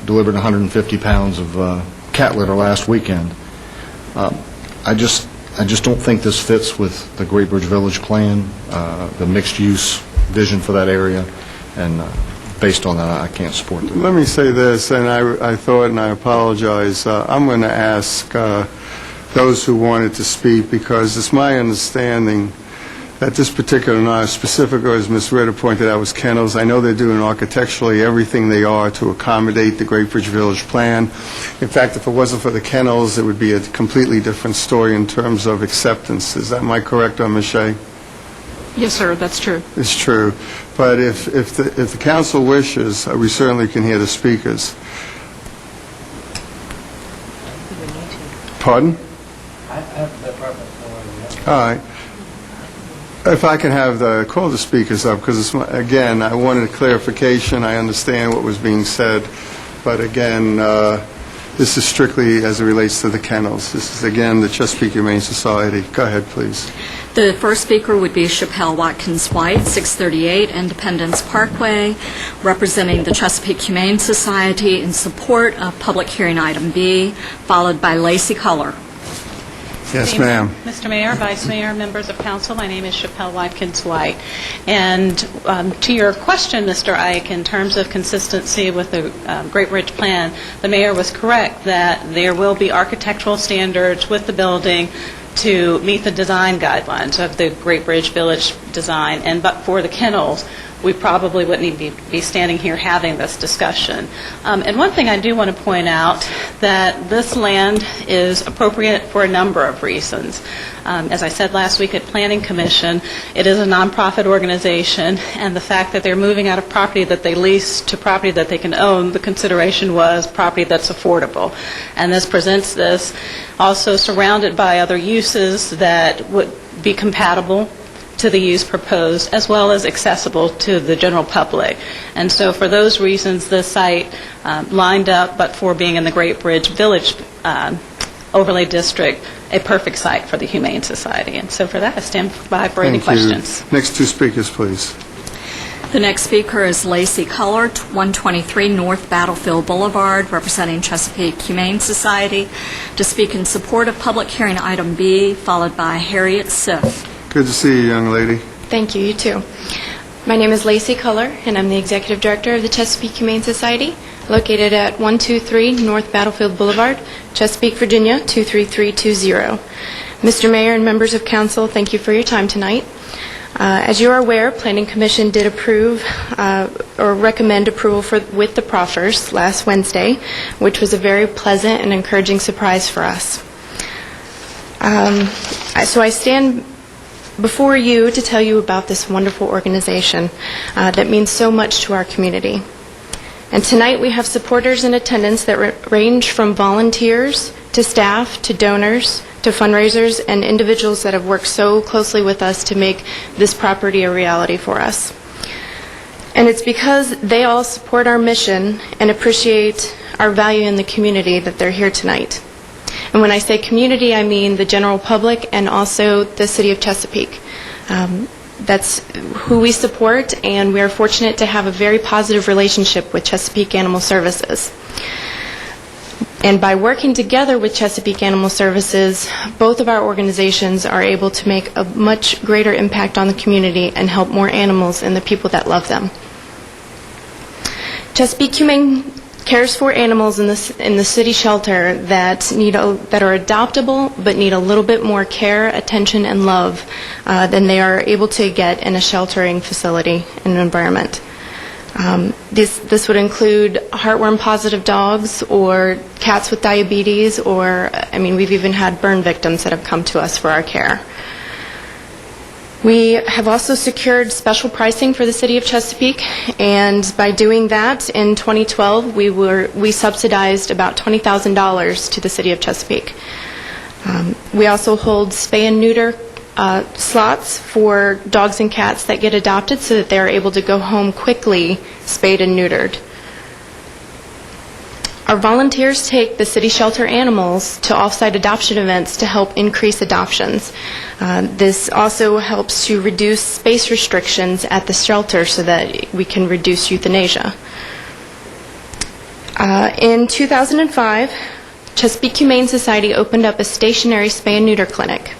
delivered 150 pounds of cat litter last weekend. I just don't think this fits with the Great Bridge Village plan, the mixed-use vision for that area, and based on that, I can't support it. Let me say this, and I thought, and I apologize, I'm going to ask those who wanted to speak, because it's my understanding that this particular, not specific, as Ms. Ritter pointed out, was kennels. I know they're doing architecturally everything they are to accommodate the Great Bridge Village plan. In fact, if it wasn't for the kennels, it would be a completely different story in terms of acceptance. Am I correct on Ms. Shea? Yes, sir, that's true. It's true. But if the council wishes, we certainly can hear the speakers. Pardon? All right. If I can call the speakers up, because again, I wanted clarification. I understand what was being said, but again, this is strictly as it relates to the kennels. This is, again, the Chesapeake Humane Society. Go ahead, please. The first speaker would be Chappelle Watkins White, 638 Independence Parkway, representing the Chesapeake Humane Society in support of public hearing item B, followed by Lacey Culler. Yes, ma'am. Mr. Mayor, Vice Mayor, members of council, my name is Chappelle Watkins White. And to your question, Mr. Ike, in terms of consistency with the Great Bridge Plan, the mayor was correct that there will be architectural standards with the building to meet the design guidelines of the Great Bridge Village design. But for the kennels, we probably wouldn't even be standing here having this discussion. And one thing I do want to point out, that this land is appropriate for a number of reasons. As I said last week at Planning Commission, it is a nonprofit organization, and the fact that they're moving out of property that they lease to property that they can own, the consideration was property that's affordable. And this presents this also surrounded by other uses that would be compatible to the use proposed, as well as accessible to the general public. And so for those reasons, this site lined up, but for being in the Great Bridge Village Overlay District, a perfect site for the Humane Society. And so for that, I stand by for any questions. Thank you. Next two speakers, please. The next speaker is Lacey Culler, 123 North Battlefield Boulevard, representing Chesapeake Humane Society, to speak in support of public hearing item B, followed by Harriet Siff. Good to see you, young lady. Thank you. You too. My name is Lacey Culler, and I'm the Executive Director of the Chesapeake Humane Society, located at 123 North Battlefield Boulevard, Chesapeake, Virginia, 23320. Mr. Mayor and members of council, thank you for your time tonight. As you are aware, Planning Commission did approve or recommend approval with the proffers last Wednesday, which was a very pleasant and encouraging surprise for us. So I stand before you to tell you about this wonderful organization that means so much to our community. And tonight we have supporters in attendance that range from volunteers to staff to donors to fundraisers and individuals that have worked so closely with us to make this property a reality for us. And it's because they all support our mission and appreciate our value in the community that they're here tonight. And when I say community, I mean the general public and also the City of Chesapeake. That's who we support, and we are fortunate to have a very positive relationship with Chesapeake Animal Services. And by working together with Chesapeake Animal Services, both of our organizations are able to make a much greater impact on the community and help more animals and the people that love them. Chesapeake Humane cares for animals in the city shelter that are adoptable but need a little bit more care, attention, and love than they are able to get in a sheltering facility and environment. This would include heartworm-positive dogs or cats with diabetes, or, we've even had burn victims that have come to us for our care. We have also secured special pricing for the City of Chesapeake, and by doing that, in 2012, we subsidized about $20,000 to the City of Chesapeake. We also hold spay and neuter slots for dogs and cats that get adopted so that they're able to go home quickly, spayed and neutered. Our volunteers take the city shelter animals to off-site adoption events to help increase adoptions. This also helps to reduce space restrictions at the shelter so that we can reduce euthanasia. In 2005, Chesapeake Humane Society opened up a stationary spay and neuter clinic.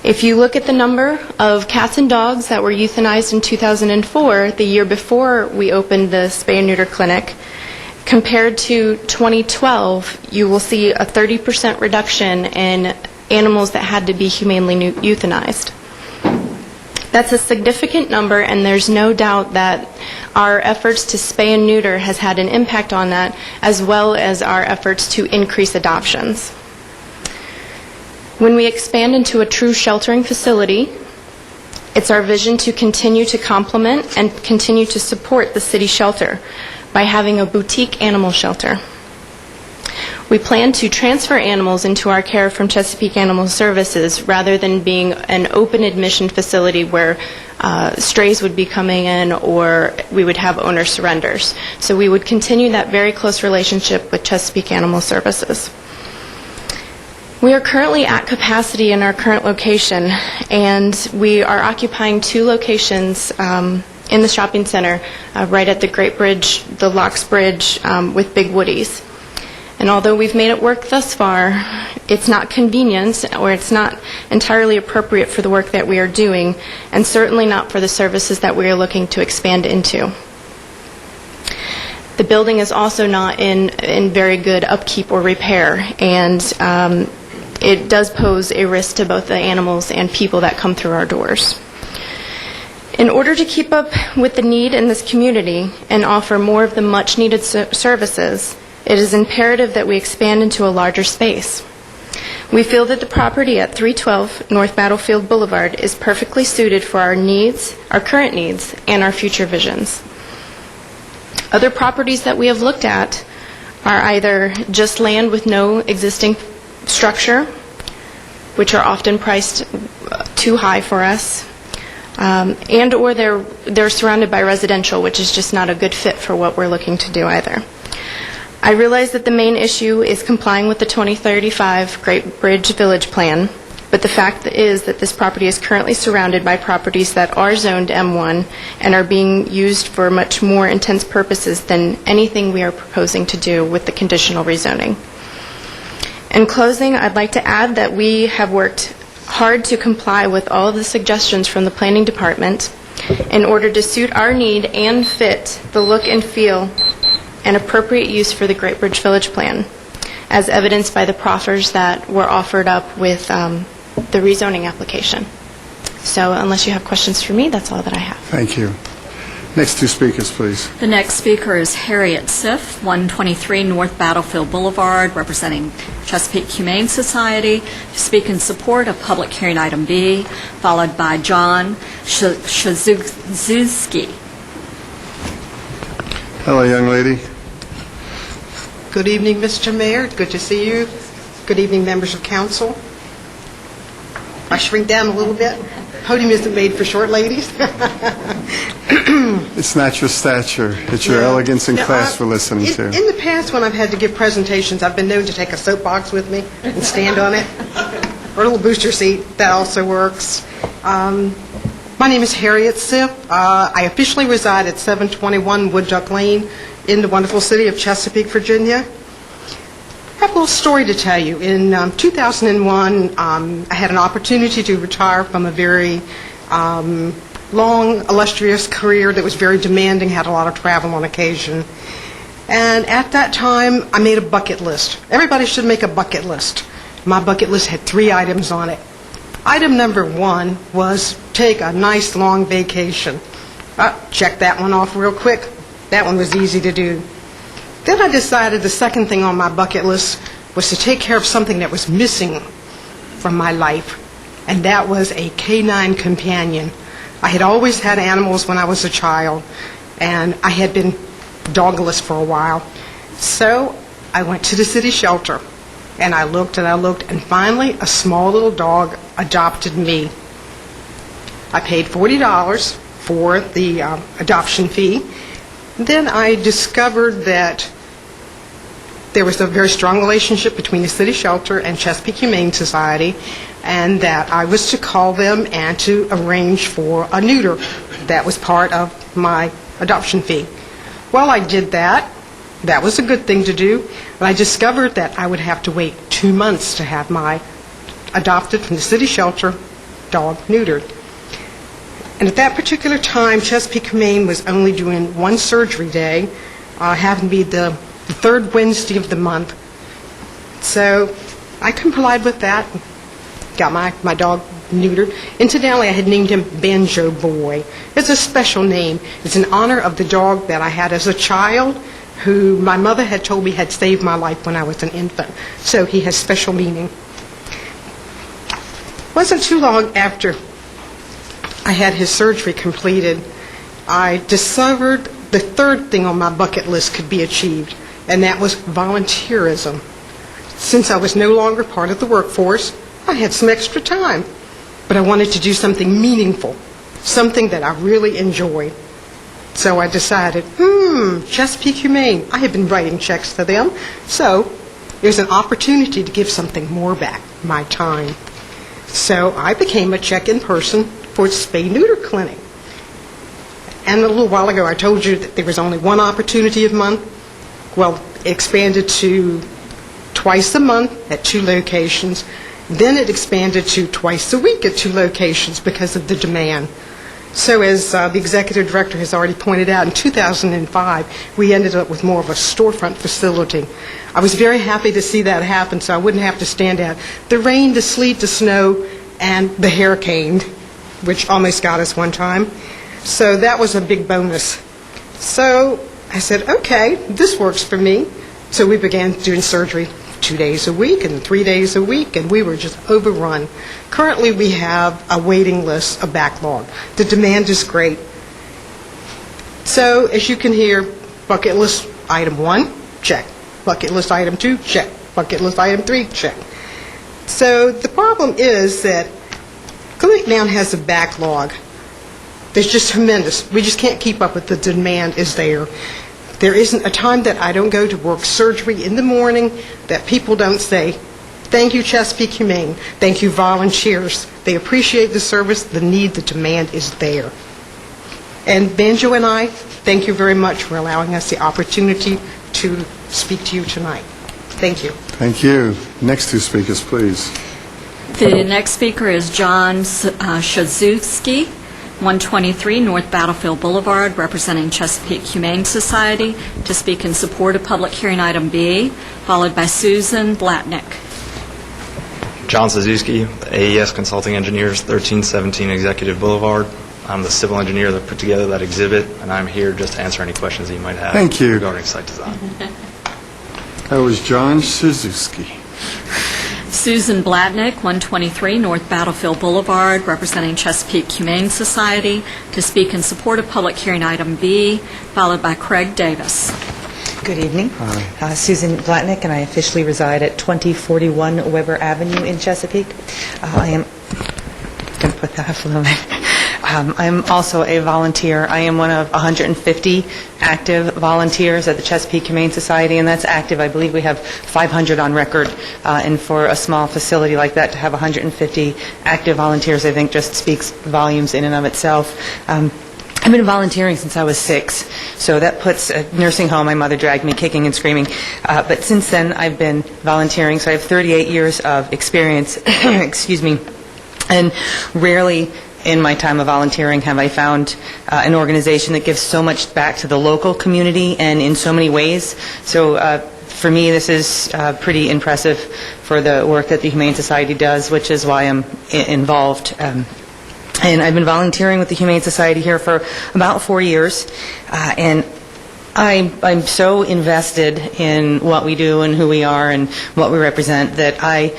If you look at the number of cats and dogs that were euthanized in 2004, the year before we opened the spay and neuter clinic, compared to 2012, you will see a 30% reduction in animals that had to be humanely euthanized. That's a significant number, and there's no doubt that our efforts to spay and neuter has had an impact on that, as well as our efforts to increase adoptions. When we expand into a true sheltering facility, it's our vision to continue to complement and continue to support the city shelter by having a boutique animal shelter. We plan to transfer animals into our care from Chesapeake Animal Services rather than being an open admission facility where strays would be coming in or we would have owner surrenders. So we would continue that very close relationship with Chesapeake Animal Services. We are currently at capacity in our current location, and we are occupying 2 locations in the shopping center, right at the Great Bridge, the Locks Bridge, with Big Woodies. And although we've made it work thus far, it's not convenient or it's not entirely appropriate for the work that we are doing, and certainly not for the services that we are looking to expand into. The building is also not in very good upkeep or repair, and it does pose a risk to both the animals and people that come through our doors. In order to keep up with the need in this community and offer more of the much-needed services, it is imperative that we expand into a larger space. We feel that the property at 312 North Battlefield Boulevard is perfectly suited for our needs, our current needs, and our future visions. Other properties that we have looked at are either just land with no existing structure, which are often priced too high for us, and or they're surrounded by residential, which is just not a good fit for what we're looking to do either. I realize that the main issue is complying with the 2035 Great Bridge Village Plan, but the fact is that this property is currently surrounded by properties that are zoned M1 and are being used for much more intense purposes than anything we are proposing to do with the conditional rezoning. In closing, I'd like to add that we have worked hard to comply with all of the suggestions from the Planning Department in order to suit our need and fit the look and feel and appropriate use for the Great Bridge Village Plan, as evidenced by the proffers that were offered up with the rezoning application. So unless you have questions for me, that's all that I have. Thank you. Next two speakers, please. The next speaker is Harriet Siff, 123 North Battlefield Boulevard, representing Chesapeake Humane Society, to speak in support of public hearing item B, followed by John Shazuski. Hello, young lady. Good evening, Mr. Mayor. Good to see you. Good evening, members of council. I shrink down a little bit. Podium isn't made for short ladies. It's not your stature. It's your elegance and class we're listening to. In the past, when I've had to give presentations, I've been known to take a soapbox with me and stand on it, or a little booster seat. That also works. My name is Harriet Siff. I officially reside at 721 Wood Duck Lane in the wonderful city of Chesapeake, Virginia. I have a little story to tell you. In 2001, I had an opportunity to retire from a very long, illustrious career that was very demanding, had a lot of travel on occasion. And at that time, I made a bucket list. Everybody should make a bucket list. My bucket list had 3 items on it. Item number 1 was take a nice long vacation. Check that one off real quick. That one was easy to do. Then I decided the second thing on my bucket list was to take care of something that was missing from my life, and that was a canine companion. I had always had animals when I was a child, and I had been dogless for a while. So I went to the city shelter, and I looked, and finally a small little dog adopted me. I paid $40 for the adoption fee. Then I discovered that there was a very strong relationship between the city shelter and Chesapeake Humane Society, and that I was to call them and to arrange for a neuter. That was part of my adoption fee. Well, I did that. That was a good thing to do. But I discovered that I would have to wait 2 months to have my adopted from the city shelter dog neutered. And at that particular time, Chesapeake Humane was only doing 1 surgery day, having to be the 3rd Wednesday of the month. So I complied with that, got my dog neutered. Incidentally, I had named him Banjo Boy. It's a special name. It's in honor of the dog that I had as a child, who my mother had told me had saved my life when I was an infant. So he has special meaning. It wasn't too long after I had his surgery completed, I discovered the 3rd thing on my bucket list could be achieved, and that was volunteerism. Since I was no longer part of the workforce, I had some extra time, but I wanted to do something meaningful, something that I really enjoyed. So I decided, Chesapeake Humane, I have been writing checks to them, so there's an opportunity to give something more back, my time. So I became a check-in person for its spay-neuter clinic. And a little while ago I told you that there was only 1 opportunity a month. Well, it expanded to twice a month at 2 locations. Then it expanded to twice a week at 2 locations because of the demand. So as the executive director has already pointed out, in 2005, we ended up with more of a storefront facility. I was very happy to see that happen so I wouldn't have to stand out the rain, the sleet, the snow, and the hurricane, which almost got us one time. So that was a big bonus. So I said, okay, this works for me. So we began doing surgery 2 days a week and 3 days a week, and we were just overrun. Currently, we have a waiting list, a backlog. The demand is great. So as you can hear, bucket list item 1, check. Bucket list item 2, check. Bucket list item 3, check. So the problem is that clinic now has a backlog. There's just tremendous. We just can't keep up with the demand is there. There isn't a time that I don't go to work surgery in the morning that people don't say, thank you, Chesapeake Humane. Thank you, volunteers. They appreciate the service, the need, the demand is there. And Banjo and I, thank you very much for allowing us the opportunity to speak to you tonight. Thank you. Thank you. Next 2 speakers, please. The next speaker is John Shazuski, 123 North Battlefield Boulevard, representing Chesapeake Humane Society, to speak in support of public hearing item B, followed by Susan Blatnick. John Suzuki, AES Consulting Engineers, 1317 Executive Boulevard. I'm the civil engineer that put together that exhibit, and I'm here just to answer any questions that you might have Thank you. regarding site design. That was John Suzuki. Susan Blatnick, 123 North Battlefield Boulevard, representing Chesapeake Humane Society, to speak in support of public hearing item B, followed by Craig Davis. Good evening. Susan Blatnick, and I officially reside at 2041 Weber Avenue in Chesapeake. I am going to put that up a little bit. I'm also a volunteer. I am one of 150 active volunteers at the Chesapeake Humane Society, and that's active. I believe we have 500 on record, and for a small facility like that to have 150 active volunteers, I think just speaks volumes in and of itself. I've been volunteering since I was 6, so that puts a nursing home. My mother dragged me kicking and screaming. But since then, I've been volunteering, so I have 38 years of experience, excuse me, and rarely in my time of volunteering have I found an organization that gives so much back to the local community and in so many ways. So for me, this is pretty impressive for the work that the Humane Society does, which is why I'm involved. And I've been volunteering with the Humane Society here for about 4 years, and I'm so invested in what we do and who we are and what we represent that I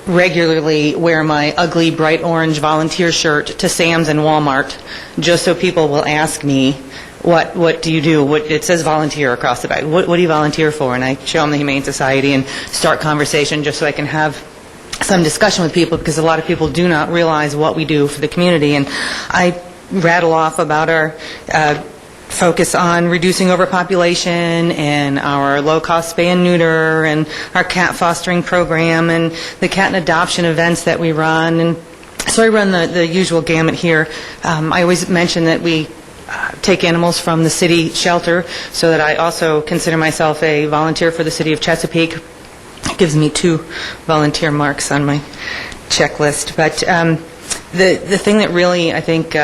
regularly wear my ugly bright orange volunteer shirt to Sam's and Walmart just so people will ask me, what do you do? It says volunteer across the back. What do you volunteer for? And I show them the Humane Society and start conversation just so I can have some discussion with people, because a lot of people do not realize what we do for the community. And I rattle off about our focus on reducing overpopulation and our low-cost spay and neuter and our cat fostering program and the cat and adoption events that we run. And so I run the usual gamut here. I always mention that we take animals from the city shelter, so that I also consider myself a volunteer for the city of Chesapeake. It gives me 2 volunteer marks on my checklist. But the thing that really, I think,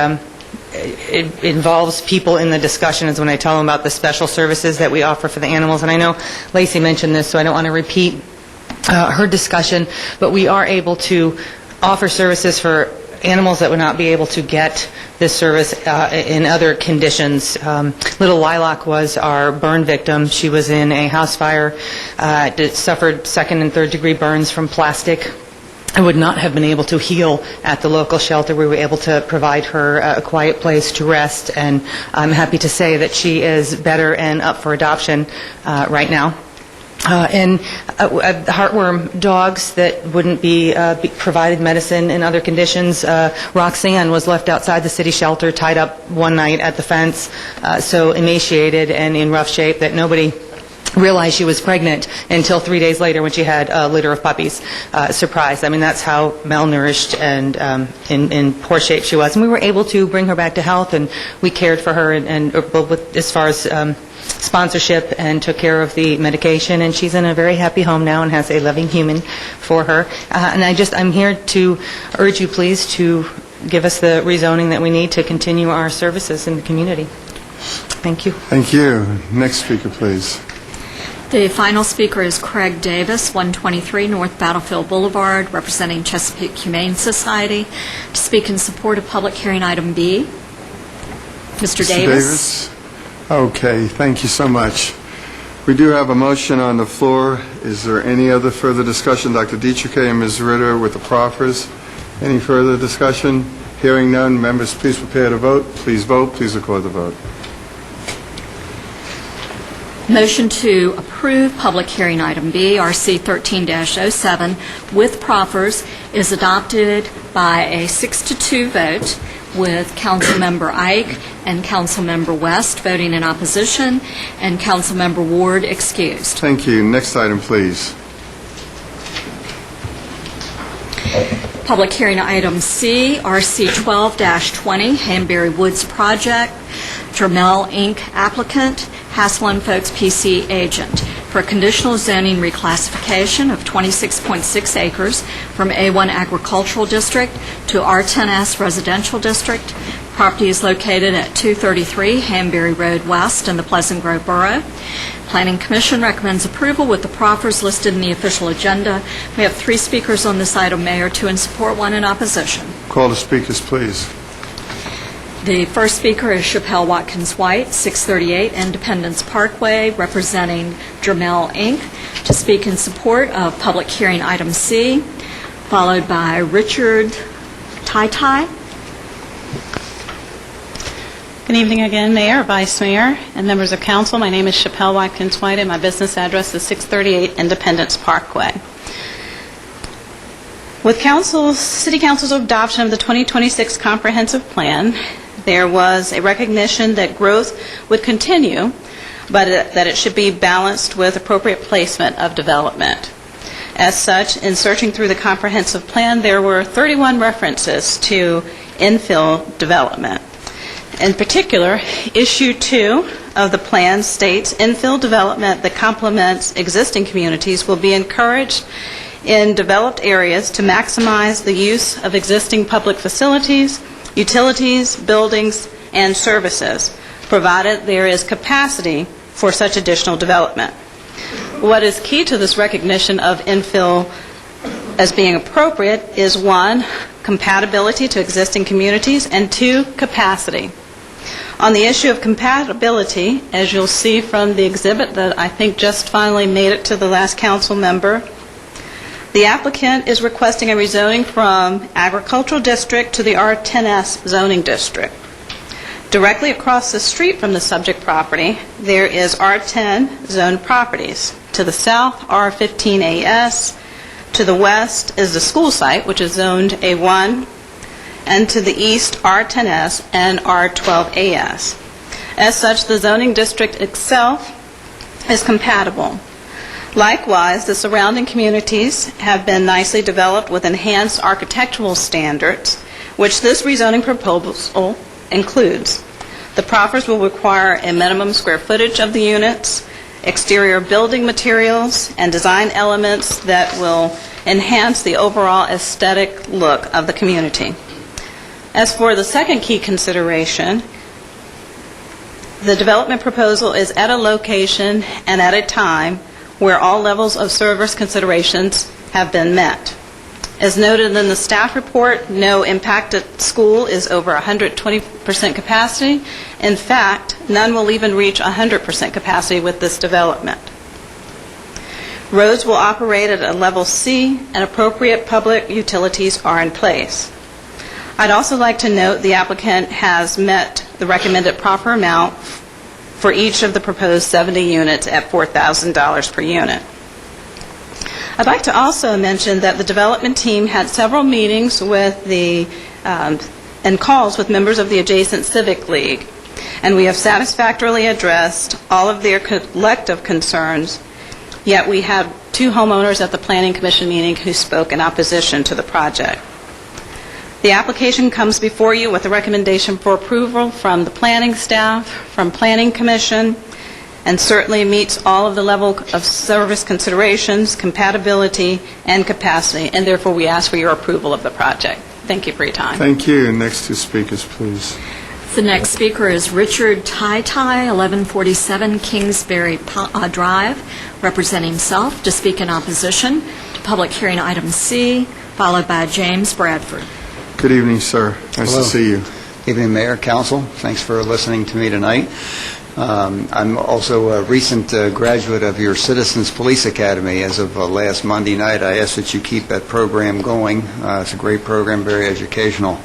it involves people in the discussion is when I tell them about the special services that we offer for the animals. And I know Lacey mentioned this, so I don't want to repeat her discussion, but we are able to offer services for animals that would not be able to get this service in other conditions. Little Lilac was our burn victim. She was in a house fire, suffered 2nd and 3rd degree burns from plastic. I would not have been able to heal at the local shelter. We were able to provide her a quiet place to rest, and I'm happy to say that she is better and up for adoption right now. And heartworm dogs that wouldn't be provided medicine in other conditions. Roxanne was left outside the city shelter, tied up one night at the fence, so emaciated and in rough shape that nobody realized she was pregnant until 3 days later when she had a litter of puppies. Surprise. I mean, that's how malnourished and in poor shape she was. And we were able to bring her back to health, and we cared for her and as far as sponsorship and took care of the medication, and she's in a very happy home now and has a loving human for her. And I'm here to urge you, please, to give us the rezoning that we need to continue our services in the community. Thank you. Thank you. Next speaker, please. The final speaker is Craig Davis, 123 North Battlefield Boulevard, representing Chesapeake Humane Society, to speak in support of public hearing item B. Mr. Davis? Okay, thank you so much. We do have a motion on the floor. Is there any other further discussion? Dr. Dietrich and Ms. Ritter with the proffers. Any further discussion? Hearing none, members, please prepare to vote. Please vote. Please record the vote. Motion to approve public hearing item B, RC 13-07, with proffers is adopted by a 6-2 vote, with Councilmember Ike and Councilmember West voting in opposition and Councilmember Ward excused. Thank you. Next item, please. Public hearing item C, RC 12-20, Hanbury Woods Project, Jermel Inc. applicant, Haslund Folks PC agent, for conditional zoning reclassification of 26.6 acres from A1 Agricultural District to R10S Residential District Property is located at 233 Hanbury Road West in the Pleasant Grove Borough. Planning Commission recommends approval with the proffers listed in the official agenda. We have 3 speakers on this item, Mayor, 2 in support, 1 in opposition. Call the speakers, please. The first speaker is Chappelle Watkins White, 638 Independence Parkway, representing Jermel Inc., to speak in support of public hearing item C, followed by Richard Tai. Good evening again, Mayor, Vice Mayor, and members of council. My name is Chappelle Watkins White, and my business address is 638 Independence Parkway. With City Council's adoption of the 2026 Comprehensive Plan, there was a recognition that growth would continue, but that it should be balanced with appropriate placement of development. As such, in searching through the comprehensive plan, there were 31 references to infill development. In particular, Issue 2 of the plan states infill development that complements existing communities will be encouraged in developed areas to maximize the use of existing public facilities, utilities, buildings, and services, provided there is capacity for such additional development. What is key to this recognition of infill as being appropriate is 1, compatibility to existing communities, and 2, capacity. On the issue of compatibility, as you'll see from the exhibit that I think just finally made it to the last council member, the applicant is requesting a rezoning from agricultural district to the R10S zoning district. Directly across the street from the subject property, there is R10 zoned properties. To the south, R15AS. To the west is the school site, which is zoned A1. And to the east, R10S and R12AS. As such, the zoning district itself is compatible. Likewise, the surrounding communities have been nicely developed with enhanced architectural standards, which this rezoning proposal includes. The proffers will require a minimum square footage of the units, exterior building materials, and design elements that will enhance the overall aesthetic look of the community. As for the second key consideration, the development proposal is at a location and at a time where all levels of service considerations have been met. As noted in the staff report, no impacted school is over 120% capacity. In fact, none will even reach 100% capacity with this development. Roads will operate at a level C, and appropriate public utilities are in place. I'd also like to note the applicant has met the recommended proffer amount for each of the proposed 70 units at $4,000 per unit. I'd like to also mention that the development team had several meetings with and calls with members of the adjacent Civic League, and we have satisfactorily addressed all of their collective concerns, yet we had 2 homeowners at the Planning Commission meeting who spoke in opposition to the project. The application comes before you with a recommendation for approval from the planning staff, from Planning Commission, and certainly meets all of the level of service considerations, compatibility, and capacity, and therefore we ask for your approval of the project. Thank you for your time. Thank you. Next 2 speakers, please. The next speaker is Richard Tai, 1147 Kingsbury Drive, representing himself, to speak in opposition to public hearing item C, followed by James Bradford. Good evening, sir. Nice Hello. to see you. Evening, Mayor, Council. Thanks for listening to me tonight. I'm also a recent graduate of your Citizens Police Academy. As of last Monday night, I ask that you keep that program going. It's a great program, very educational.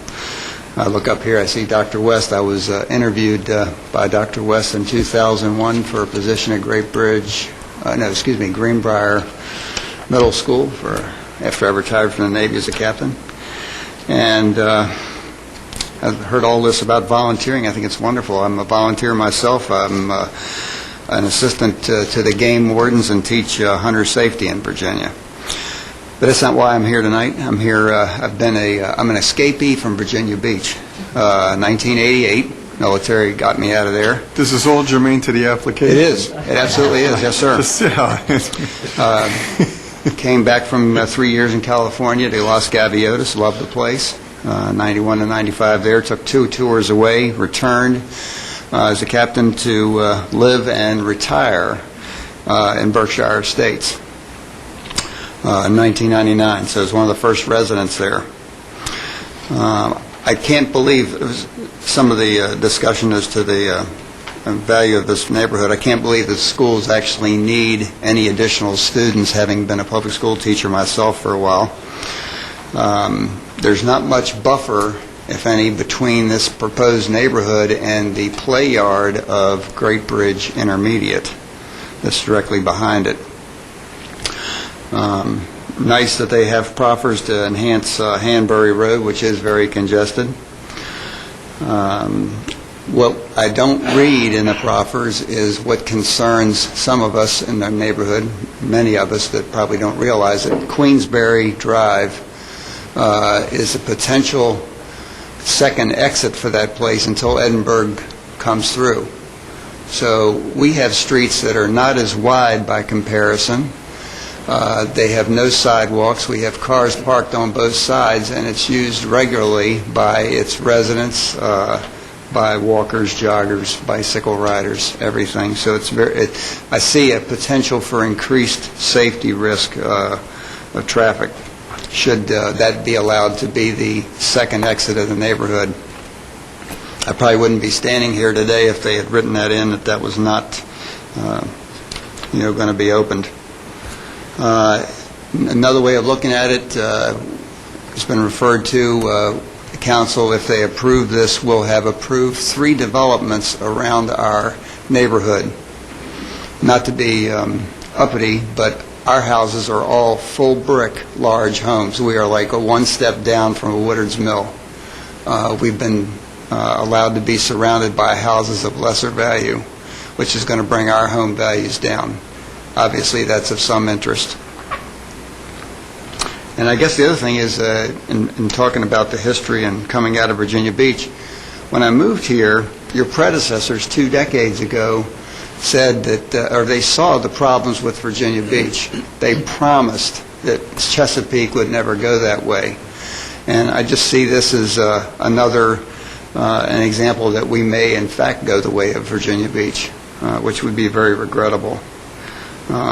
I look up here, I see Dr. West. I was interviewed by Dr. West in 2001 for a position at Greenbrier Middle School after I retired from the Navy as a captain. And I've heard all this about volunteering. I think it's wonderful. I'm a volunteer myself. I'm an assistant to the game wardens and teach hunter safety in Virginia. But that's not why I'm here tonight. I'm here. I'm an escapee from Virginia Beach. 1988, military got me out of there. This is all germane to the application. It is. It absolutely is. Yes, sir. Came back from 3 years in California to Los Gaviotas. Loved the place. 91 and 95 there, took 2 tours away, returned as a captain to live and retire in Berkshire Estates in 1999. So it was one of the first residents there. I can't believe some of the discussion as to the value of this neighborhood. I can't believe that schools actually need any additional students, having been a public school teacher myself for a while. There's not much buffer, if any, between this proposed neighborhood and the play yard of Great Bridge Intermediate that's directly behind it. Nice that they have proffers to enhance Hanbury Road, which is very congested. What I don't read in the proffers is what concerns some of us in the neighborhood, many of us that probably don't realize it. Queensberry Drive is a potential second exit for that place until Edinburgh comes through. So we have streets that are not as wide by comparison. They have no sidewalks. We have cars parked on both sides, and it's used regularly by its residents, by walkers, joggers, bicycle riders, everything. So I see a potential for increased safety risk of traffic should that be allowed to be the second exit of the neighborhood. I probably wouldn't be standing here today if they had written that in, that was not going to be opened. Another way of looking at it, it's been referred to, the council, if they approve this, will have approved 3 developments around our neighborhood. Not to be uppity, but our houses are all full brick, large homes. We are like one step down from a Woodard's Mill. We've been allowed to be surrounded by houses of lesser value, which is going to bring our home values down. Obviously, that's of some interest. And I guess the other thing is, in talking about the history and coming out of Virginia Beach, when I moved here, your predecessors 2 decades ago said that, or they saw the problems with Virginia Beach. They promised that Chesapeake would never go that way. And I just see this as another an example that we may, in fact, go the way of Virginia Beach, which would be very regrettable.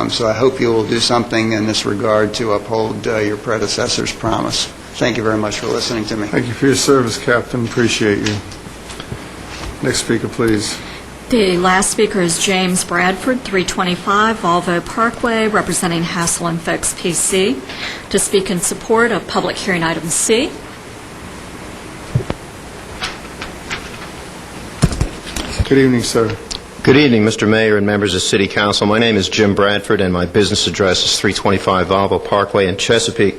So I hope you will do something in this regard to uphold your predecessor's promise. Thank you very much for listening to me. Thank you for your service, Captain. Appreciate you. Next speaker, please. The last speaker is James Bradford, 325 Volvo Parkway, representing Hassel and Fix PC, to speak in support of public hearing item C. Good evening, sir. Good evening, Mr. Mayor and members of City Council. My name is Jim Bradford, and my business address is 325 Volvo Parkway in Chesapeake.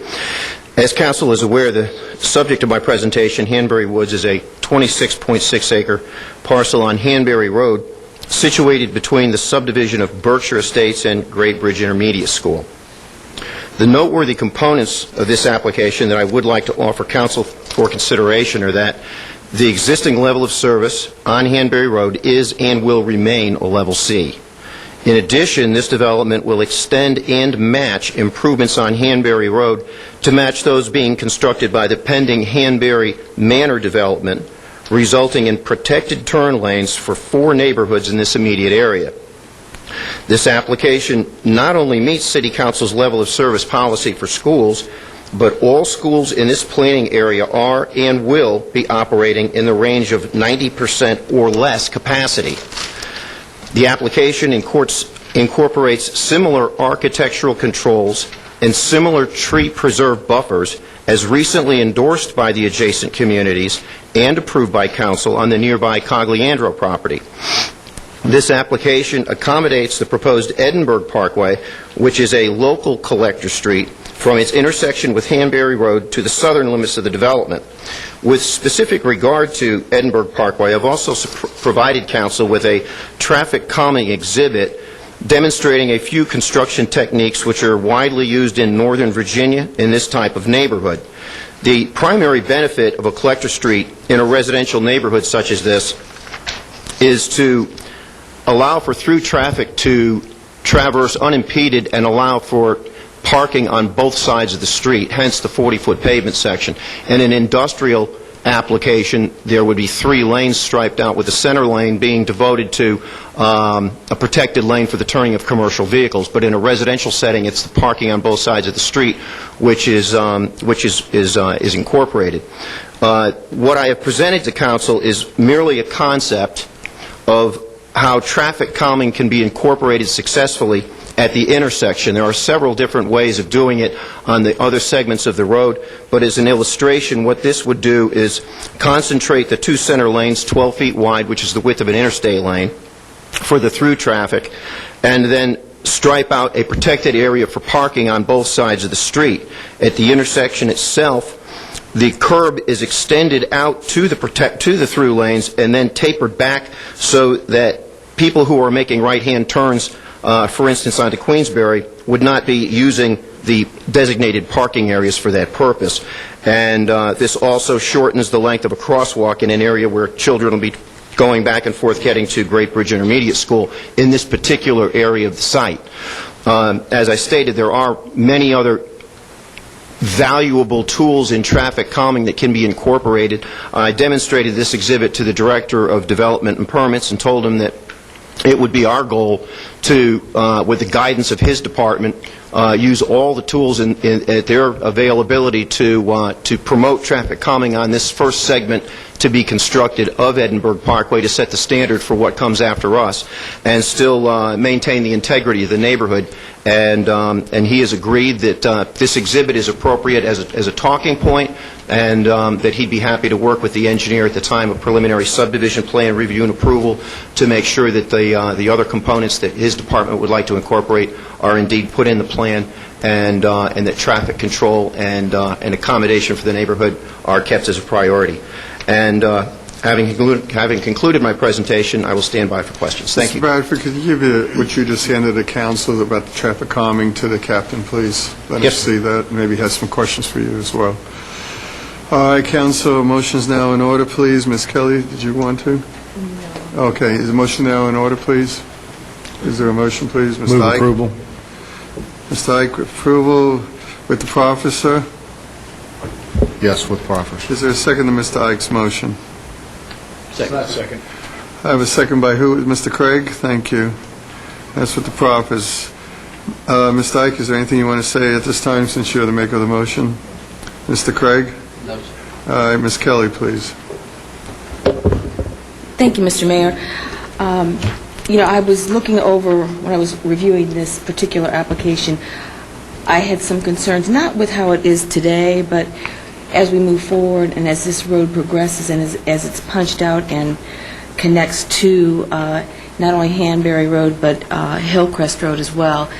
As Council is aware, the subject of my presentation, Hanbury Woods, is a 26.6-acre parcel on Hanbury Road, situated between the subdivision of Berkshire Estates and Great Bridge Intermediate School. The noteworthy components of this application that I would like to offer Council for consideration are that the existing level of service on Hanbury Road is and will remain a level C. In addition, this development will extend and match improvements on Hanbury Road to match those being constructed by the pending Hanbury Manor development, resulting in protected turn lanes for 4 neighborhoods in this immediate area. This application not only meets City Council's level of service policy for schools, but all schools in this planning area are and will be operating in the range of 90% or less capacity. The application incorporates similar architectural controls and similar tree preserve buffers as recently endorsed by the adjacent communities and approved by Council on the nearby Cogliandro property. This application accommodates the proposed Edinburgh Parkway, which is a local collector street from its intersection with Hanbury Road to the southern limits of the development. With specific regard to Edinburgh Parkway, I've also provided Council with a traffic calming exhibit demonstrating a few construction techniques which are widely used in Northern Virginia in this type of neighborhood. The primary benefit of a collector street in a residential neighborhood such as this is to allow for through traffic to traverse unimpeded and allow for parking on both sides of the street, hence the 40-foot pavement section. In an industrial application, there would be 3 lanes striped out, with the center lane being devoted to a protected lane for the turning of commercial vehicles. But in a residential setting, it's the parking on both sides of the street, which is incorporated. What I have presented to council is merely a concept of how traffic calming can be incorporated successfully at the intersection. There are several different ways of doing it on the other segments of the road, but as an illustration, what this would do is concentrate the 2 center lanes 12 feet wide, which is the width of an interstate lane, for the through traffic, and then stripe out a protected area for parking on both sides of the street. At the intersection itself, the curb is extended out to the through lanes and then tapered back so that people who are making right-hand turns, for instance, onto Queensbury, would not be using the designated parking areas for that purpose. And this also shortens the length of a crosswalk in an area where children will be going back and forth getting to Great Bridge Intermediate School in this particular area of the site. As I stated, there are many other valuable tools in traffic calming that can be incorporated. I demonstrated this exhibit to the Director of Development and Permits and told him that it would be our goal to, with the guidance of his department, use all the tools at their availability to promote traffic calming on this first segment to be constructed of Edinburgh Parkway, to set the standard for what comes after us, and still maintain the integrity of the neighborhood. And he has agreed that this exhibit is appropriate as a talking point, and that he'd be happy to work with the engineer at the time of preliminary subdivision plan review and approval to make sure that the other components that his department would like to incorporate are indeed put in the plan, and that traffic control and accommodation for the neighborhood are kept as a priority. And having concluded my presentation, I will stand by for questions. Thank you. Mr. Bradford, could you give what you just handed to council about the traffic calming to the captain, please? Let us see that, and maybe has some questions for you as well. All right, council, motion is now in order, please. Ms. Kelly, did you want to? No. Okay, is the motion now in order, please? Is there a motion, please? Mr. Move Ike? approval. Mr. Ike, approval with the professor? Yes, with proffer. Is there a second to Mr. Ike's motion? Second. I have a second by who? Mr. Craig? Thank you. That's what the prop is. Mr. Ike, is there anything you want to say at this time, since you're the maker of the motion? Mr. Craig? No, sir. All right, Ms. Kelly, please. Thank you, Mr. Mayor. I was looking over, when I was reviewing this particular application, I had some concerns, not with how it is today, but as we move forward and as this road progresses and as it's punched out and connects to not only Hanbury Road but Hillcrest Road as well,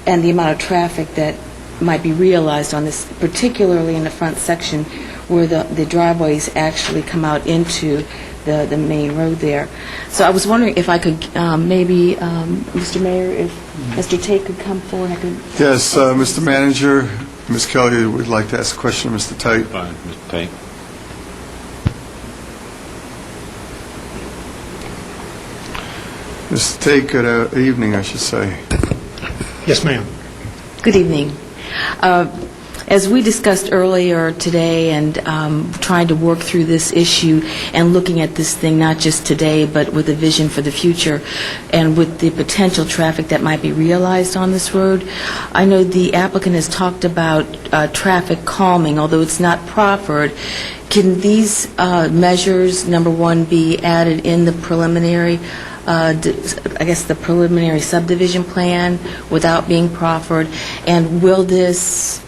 and the amount of traffic that might be realized on this, particularly in the front section where the driveways actually come out into the main road there. So I was wondering if I could maybe, Mr. Mayor, if Mr. Tate could come forward. I could. Yes, Mr. Manager, Ms. Kelly would like to ask a question of Mr. Tate. Fine, Mr. Tate. Mr. Tate, good evening, I should say. Yes, ma'am. Good evening. As we discussed earlier today, and trying to work through this issue and looking at this thing not just today but with a vision for the future and with the potential traffic that might be realized on this road, I know the applicant has talked about traffic calming, although it's not proffered. Can these measures, number one, be added in the preliminary the preliminary subdivision plan without being proffered? And will these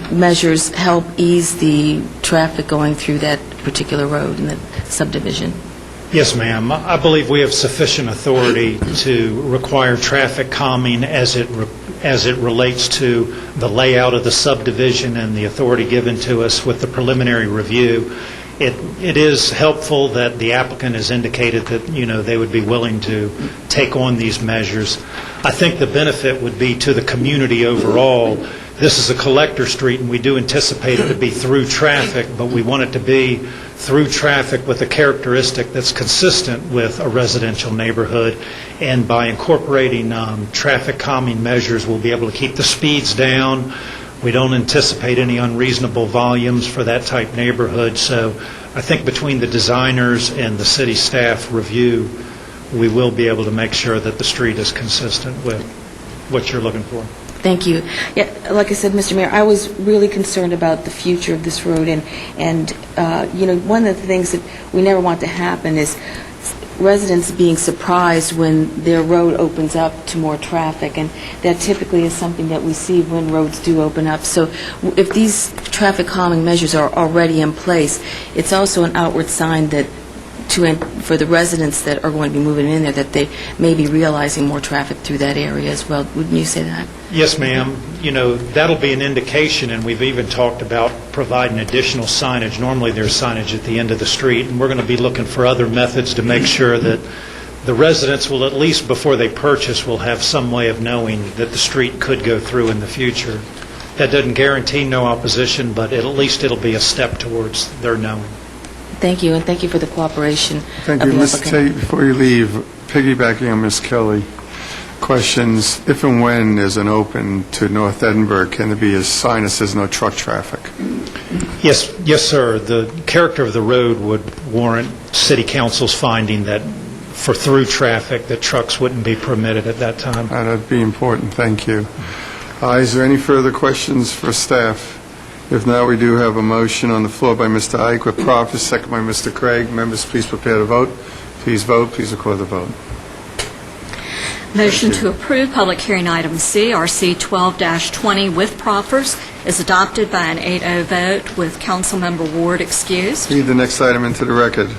measures help ease the traffic going through that particular road in the subdivision? Yes, ma'am. I believe we have sufficient authority to require traffic calming as it relates to the layout of the subdivision and the authority given to us with the preliminary review. It is helpful that the applicant has indicated that, they would be willing to take on these measures. I think the benefit would be to the community overall. This is a collector street, and we do anticipate it to be through traffic, but we want it to be through traffic with a characteristic that's consistent with a residential neighborhood. And by incorporating traffic calming measures, we'll be able to keep the speeds down. We don't anticipate any unreasonable volumes for that type neighborhood. So I think between the designers and the city staff review, we will be able to make sure that the street is consistent with what you're looking for. Thank you. Yeah, like I said, Mr. Mayor, I was really concerned about the future of this road, and one of the things that we never want to happen is residents being surprised when their road opens up to more traffic, and that typically is something that we see when roads do open up. So if these traffic calming measures are already in place, it's also an outward sign that for the residents that are going to be moving in there, that they may be realizing more traffic through that area as well. Wouldn't you say that? Yes, ma'am. That'll be an indication, and we've even talked about providing additional signage. Normally, there's signage at the end of the street, and we're going to be looking for other methods to make sure that the residents will, at least before they purchase, will have some way of knowing that the street could go through in the future. That doesn't guarantee no opposition, but at least it'll be a step towards their knowing. Thank you, and thank you for the cooperation. Thank you. Ms. Tate, before you leave, piggybacking on Ms. Kelly, questions, if and when there's an open to North Edinburgh, can there be a sign that says no truck traffic? Yes, sir. The character of the road would warrant City Council's finding that for through traffic, that trucks wouldn't be permitted at that time. That'd be important. Thank you. Is there any further questions for staff? If not, we do have a motion on the floor by Mr. Ike with proffer, second by Mr. Craig. Members, please prepare to vote. Please vote. Please record the vote. Motion to approve public hearing item C, RC 12-20 with proffers is adopted by an 8-0 vote with Councilmember Ward excused. Read the next item into the record.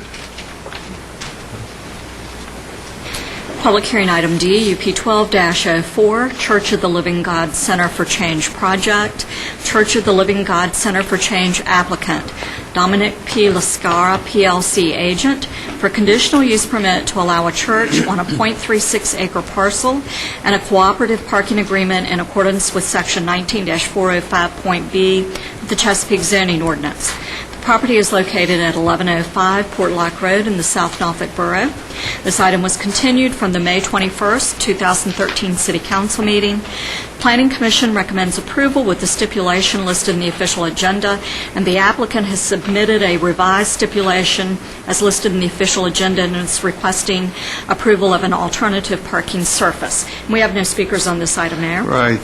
Public hearing item D, UP 12-04, Church of the Living God Center for Change project. Church of the Living God Center for Change applicant, Dominic P. Lascara, PLC agent, for conditional use permit to allow a church on a .36-acre parcel and a cooperative parking agreement in accordance with Section 19-405.B of the Chesapeake zoning ordinance. The property is located at 1105 Portlock Road in the South Norfolk Borough. This item was continued from the May 21st, 2013 City Council meeting. Planning Commission recommends approval with the stipulation listed in the official agenda, and the applicant has submitted a revised stipulation as listed in the official agenda and is requesting approval of an alternative parking surface. We have no speakers on this item, Mayor. Right.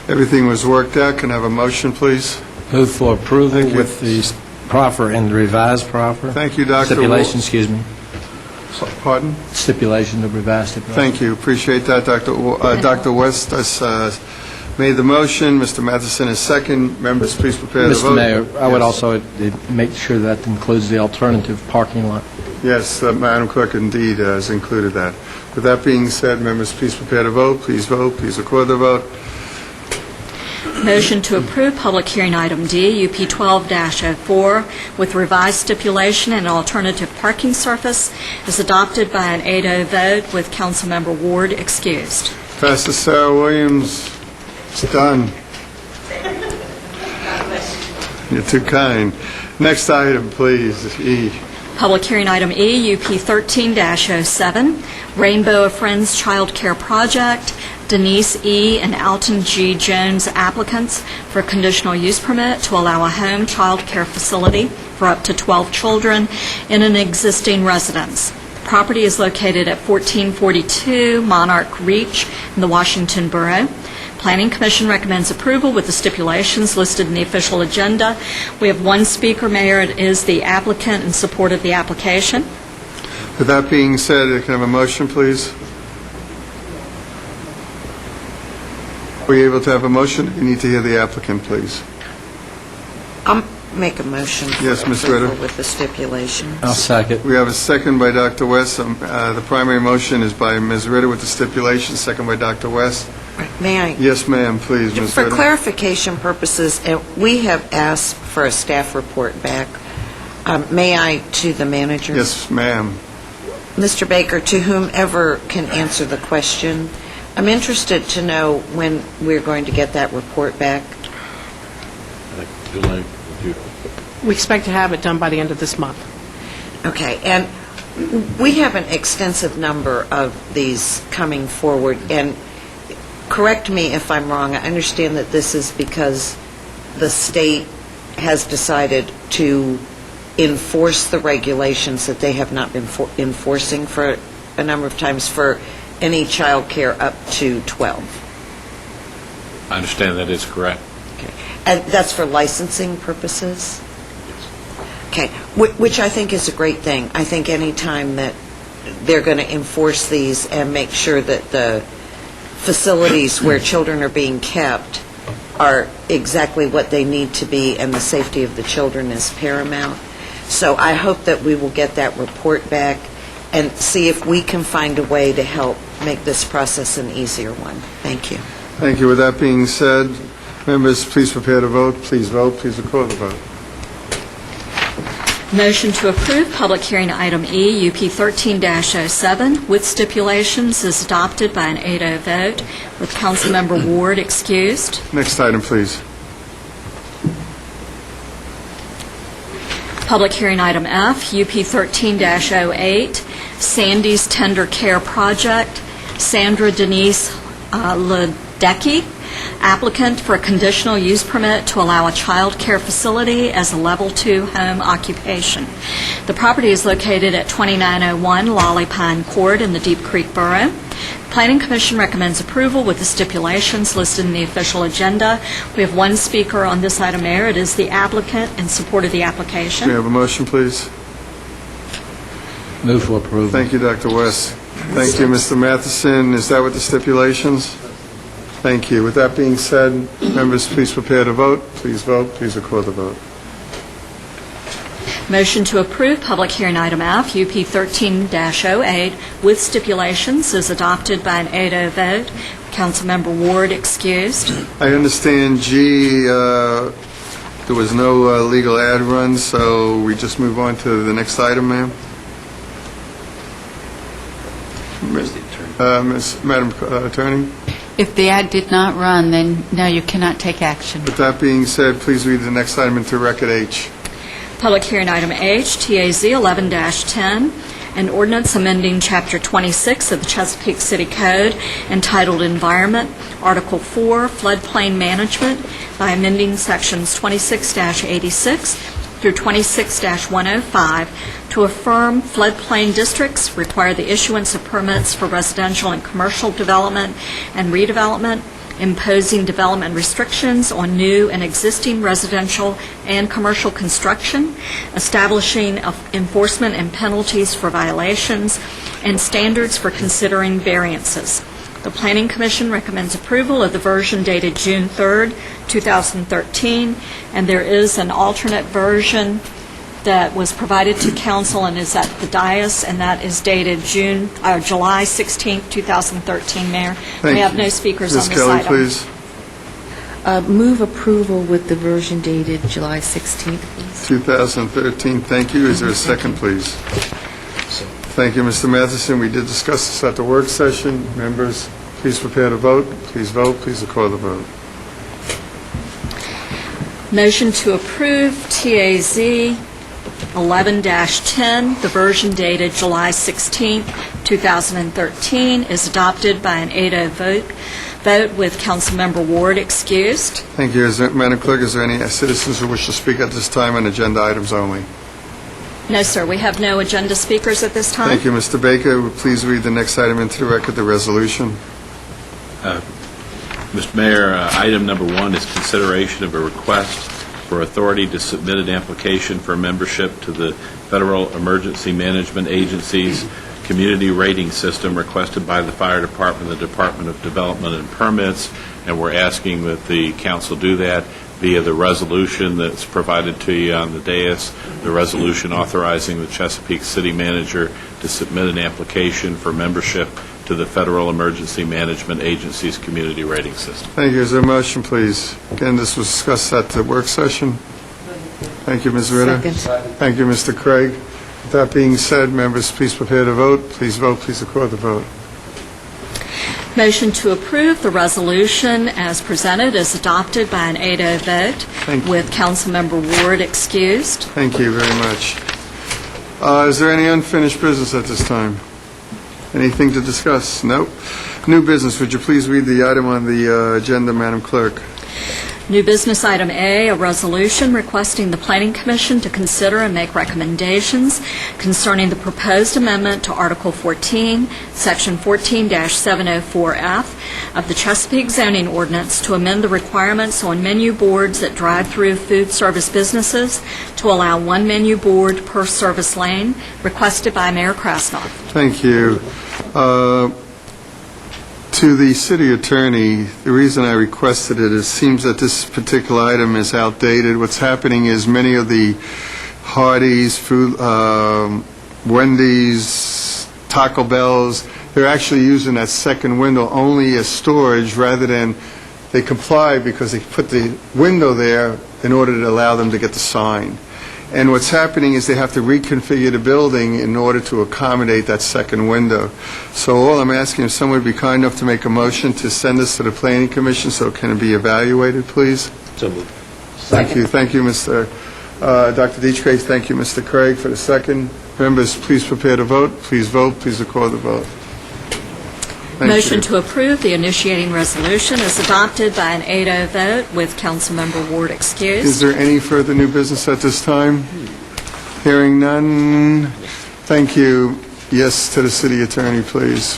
Everything was worked out. Can I have a motion, please? Move for approval with the proffer and the revised proffer. Thank you, Dr. Stipulation, excuse me. Pardon? Stipulation, the revised stipulation. Thank you. Appreciate that, Dr. West has made the motion. Mr. Matheson is second. Members, please prepare to vote. Mr. Mayor, I would Yes. also make sure that includes the alternative parking lot. Yes, Madam Clerk indeed has included that. With that being said, members, please prepare to vote. Please vote. Please record the vote. Motion to approve public hearing item D, UP 12-04, with revised stipulation and alternative parking surface is adopted by an 8-0 vote with Councilmember Ward excused. Pastor Sarah Williams, it's done. You're too kind. Next item, please, E. Public hearing item E, UP 13-07, Rainbow of Friends Child Care Project, Denise E. and Alton G. Jones applicants for a conditional use permit to allow a home child care facility for up to 12 children in an existing residence. The property is located at 1442 Monarch Reach in the Washington Borough. Planning Commission recommends approval with the stipulations listed in the official agenda. We have one speaker, Mayor. It is the applicant in support of the application. With that being said, can I have a motion, please? Are we able to have a motion? You need to hear the applicant, please. I'll make a motion. Yes, Ms. approval Ritter. with the stipulation. I'll second. We have a second by Dr. West. The primary motion is by Ms. Ritter with the stipulation, second by Dr. West. May I? Yes, ma'am, please, Ms. For Ritter. clarification purposes, we have asked for a staff report back. May I, to the manager? Yes, ma'am. Mr. Baker, to whomever can answer the question, I'm interested to know when we're going to get that report back. We expect to have it done by the end of this month. Okay, and we have an extensive number of these coming forward, and correct me if I'm wrong, I understand that this is because the state has decided to enforce the regulations that they have not been enforcing for a number of times for any child care up to 12. I understand that is correct. Okay. And that's for licensing purposes? Okay, which I think is a great thing. I think any time that they're going to enforce these and make sure that the facilities where children are being kept are exactly what they need to be and the safety of the children is paramount. So I hope that we will get that report back and see if we can find a way to help make this process an easier one. Thank you. Thank you. With that being said, members, please prepare to vote. Please vote. Please record the vote. Motion to approve public hearing item E, UP 13-07, with stipulations is adopted by an 8-0 vote, with Councilmember Ward excused. Next item, please. Public hearing item F, UP 13-08, Sandy's Tender Care Project, Sandra Denise Ledecky, applicant for a conditional use permit to allow a child care facility as a Level 2 home occupation. The property is located at 2901 Lolly Pine Court in the Deep Creek Borough. Planning Commission recommends approval with the stipulations listed in the official agenda. We have one speaker on this item, Mayor. It is the applicant in support of the application. Do we have a motion, please? Move for approval. Thank you, Dr. West. Thank you, Mr. Matheson. Is that with the stipulations? Thank you. With that being said, members, please prepare to vote. Please vote. Please record the vote. Motion to approve public hearing item F, UP 13-08, with stipulations is adopted by an 8-0 vote. Councilmember Ward excused. I understand, G, there was no legal ad run, so we just move on to the next item, ma'am. Madam Attorney? If the ad did not run, then no, you cannot take action. With that being said, please read the next item into record H. Public hearing item H, TAZ 11-10, an ordinance amending Chapter 26 of the Chesapeake City Code entitled Environment, Article 4, Floodplain Management, by amending Sections 26-86 through 26-105 to affirm floodplain districts, require the issuance of permits for residential and commercial development and redevelopment, imposing development restrictions on new and existing residential and commercial construction, establishing enforcement and penalties for violations, and standards for considering variances. The Planning Commission recommends approval of the version dated June 3rd, 2013, and there is an alternate version that was provided to council and is at the dais, and that is dated July 16th, 2013, Mayor. We have no speakers on this item. Ms. Kelly, please. Move approval with the version dated July 16th, please. 2013, thank you. Is there a second, please? Thank you, Mr. Matheson. We did discuss this at the work session. Members, please prepare to vote. Please vote. Please record the vote. Motion to approve TAZ 11-10, the version dated July 16, 2013, is adopted by an 8-0 vote with Councilmember Ward excused. Thank you. Madam Clerk, is there any citizens who wish to speak at this time on agenda items only? No, sir. We have no agenda speakers at this time. Thank you, Mr. Baker. Please read the next item into the record, the resolution. Mr. Mayor, item number 1 is consideration of a request for authority to submit an application for membership to the Federal Emergency Management Agency's Community Rating System requested by the Fire Department, the Department of Development and Permits, and we're asking that the council do that via the resolution that's provided to you on the dais, the resolution authorizing the Chesapeake City Manager to submit an application for membership to the Federal Emergency Management Agency's Community Rating System. Thank you. Is there a motion, please? Again, this was discussed at the work session. Thank you, Ms. Ritter. Second. Thank you, Mr. Craig. With that being said, members, please prepare to vote. Please vote. Please record the vote. Motion to approve the resolution as presented is adopted by an 8-0 vote with Councilmember Ward excused. Thank you very much. Is there any unfinished business at this time? Anything to discuss? Nope. New business, would you please read the item on the agenda, Madam Clerk? New business item A, a resolution requesting the Planning Commission to consider and make recommendations concerning the proposed amendment to Article 14, Section 14-704F of the Chesapeake zoning ordinance to amend the requirements on menu boards at drive-through food service businesses to allow one menu board per service lane, requested by Mayor Krasnoff. Thank you. To the city attorney, the reason I requested it is, seems that this particular item is outdated. What's happening is many of the Hardee's, Wendy's, Taco Bell's, they're actually using that second window only as storage rather than, they comply because they put the window there in order to allow them to get the sign. And what's happening is they have to reconfigure the building in order to accommodate that second window. So all I'm asking is someone would be kind enough to make a motion to send this to the Planning Commission so it can be evaluated, please. So moved. Thank you. Thank you, Mr. Dr. Dietrich. Thank you, Mr. Craig, for the second. Members, please prepare to vote. Please vote. Please record the vote. Thank Motion you. to approve the initiating resolution is adopted by an 8-0 vote with Councilmember Ward excused. Is there any further new business at this time? Hearing none. Thank you. Yes to the city attorney, please.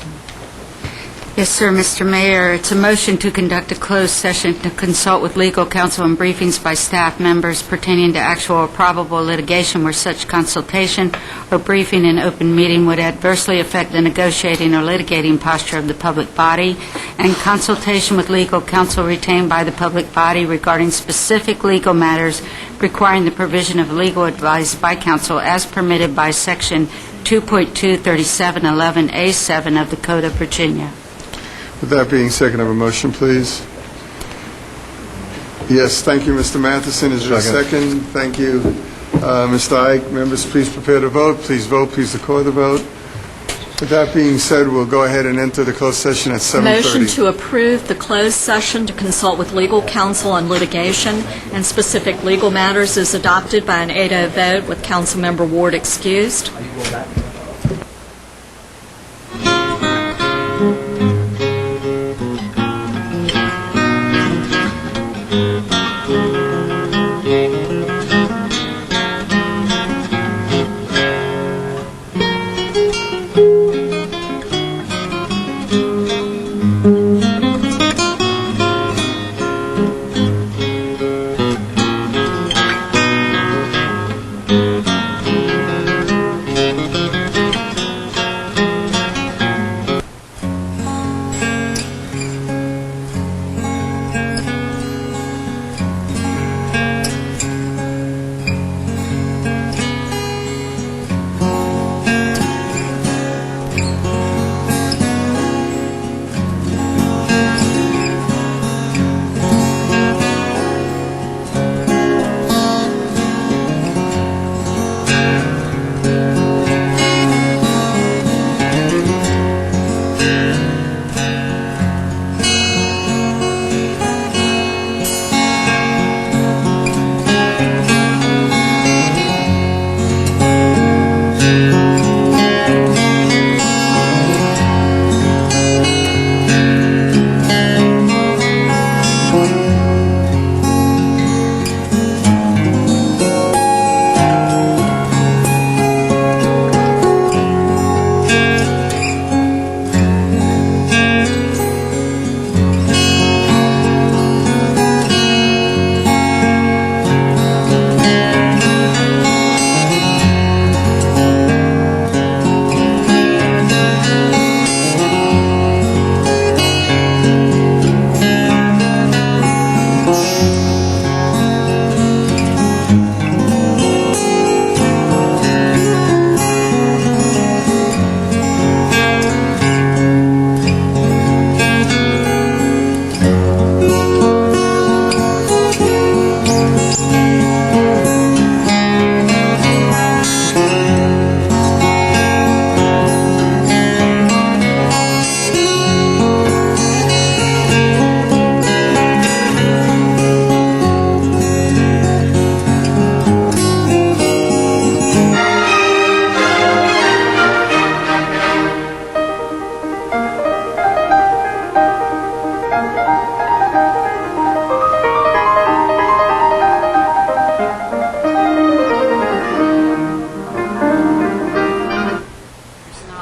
Yes, sir, Mr. Mayor. It's a motion to conduct a closed session to consult with legal counsel and briefings by staff members pertaining to actual or probable litigation where such consultation or briefing in open meeting would adversely affect the negotiating or litigating posture of the public body, and consultation with legal counsel retained by the public body regarding specific legal matters requiring the provision of legal advice by counsel as permitted by Section 2.23711A7 of the Code of Virginia. With that being said, can I have a motion, please? Yes, thank you, Mr. Matheson. Is there a second? Thank you, Mr. Ike. Members, please prepare to vote. Please vote. Please record the vote. With that being said, we'll go ahead and enter the closed session at 7:30. Motion to approve the closed session to consult with legal counsel on litigation and specific legal matters is adopted by an 8-0 vote with Councilmember Ward excused.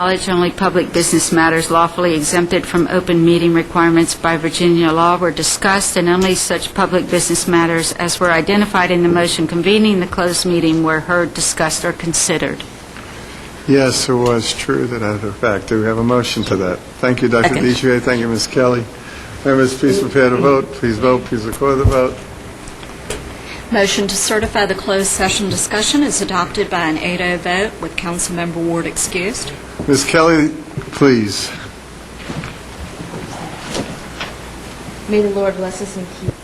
knowledge, only public business matters lawfully exempted from open meeting requirements by Virginia law were discussed, and only such public business matters as were identified in the motion convening the closed meeting were heard, discussed, or considered. Yes, it was true to that effect. Do we have a motion to that? Thank you, Dr. Deschamps. Thank you, Ms. Kelly. Members, please prepare to vote. Please vote. Please record the vote. Motion to certify the closed session discussion is adopted by an 8-0 vote with Councilmember Ward excused. Ms. Kelly, please. May the Lord bless us and keep us.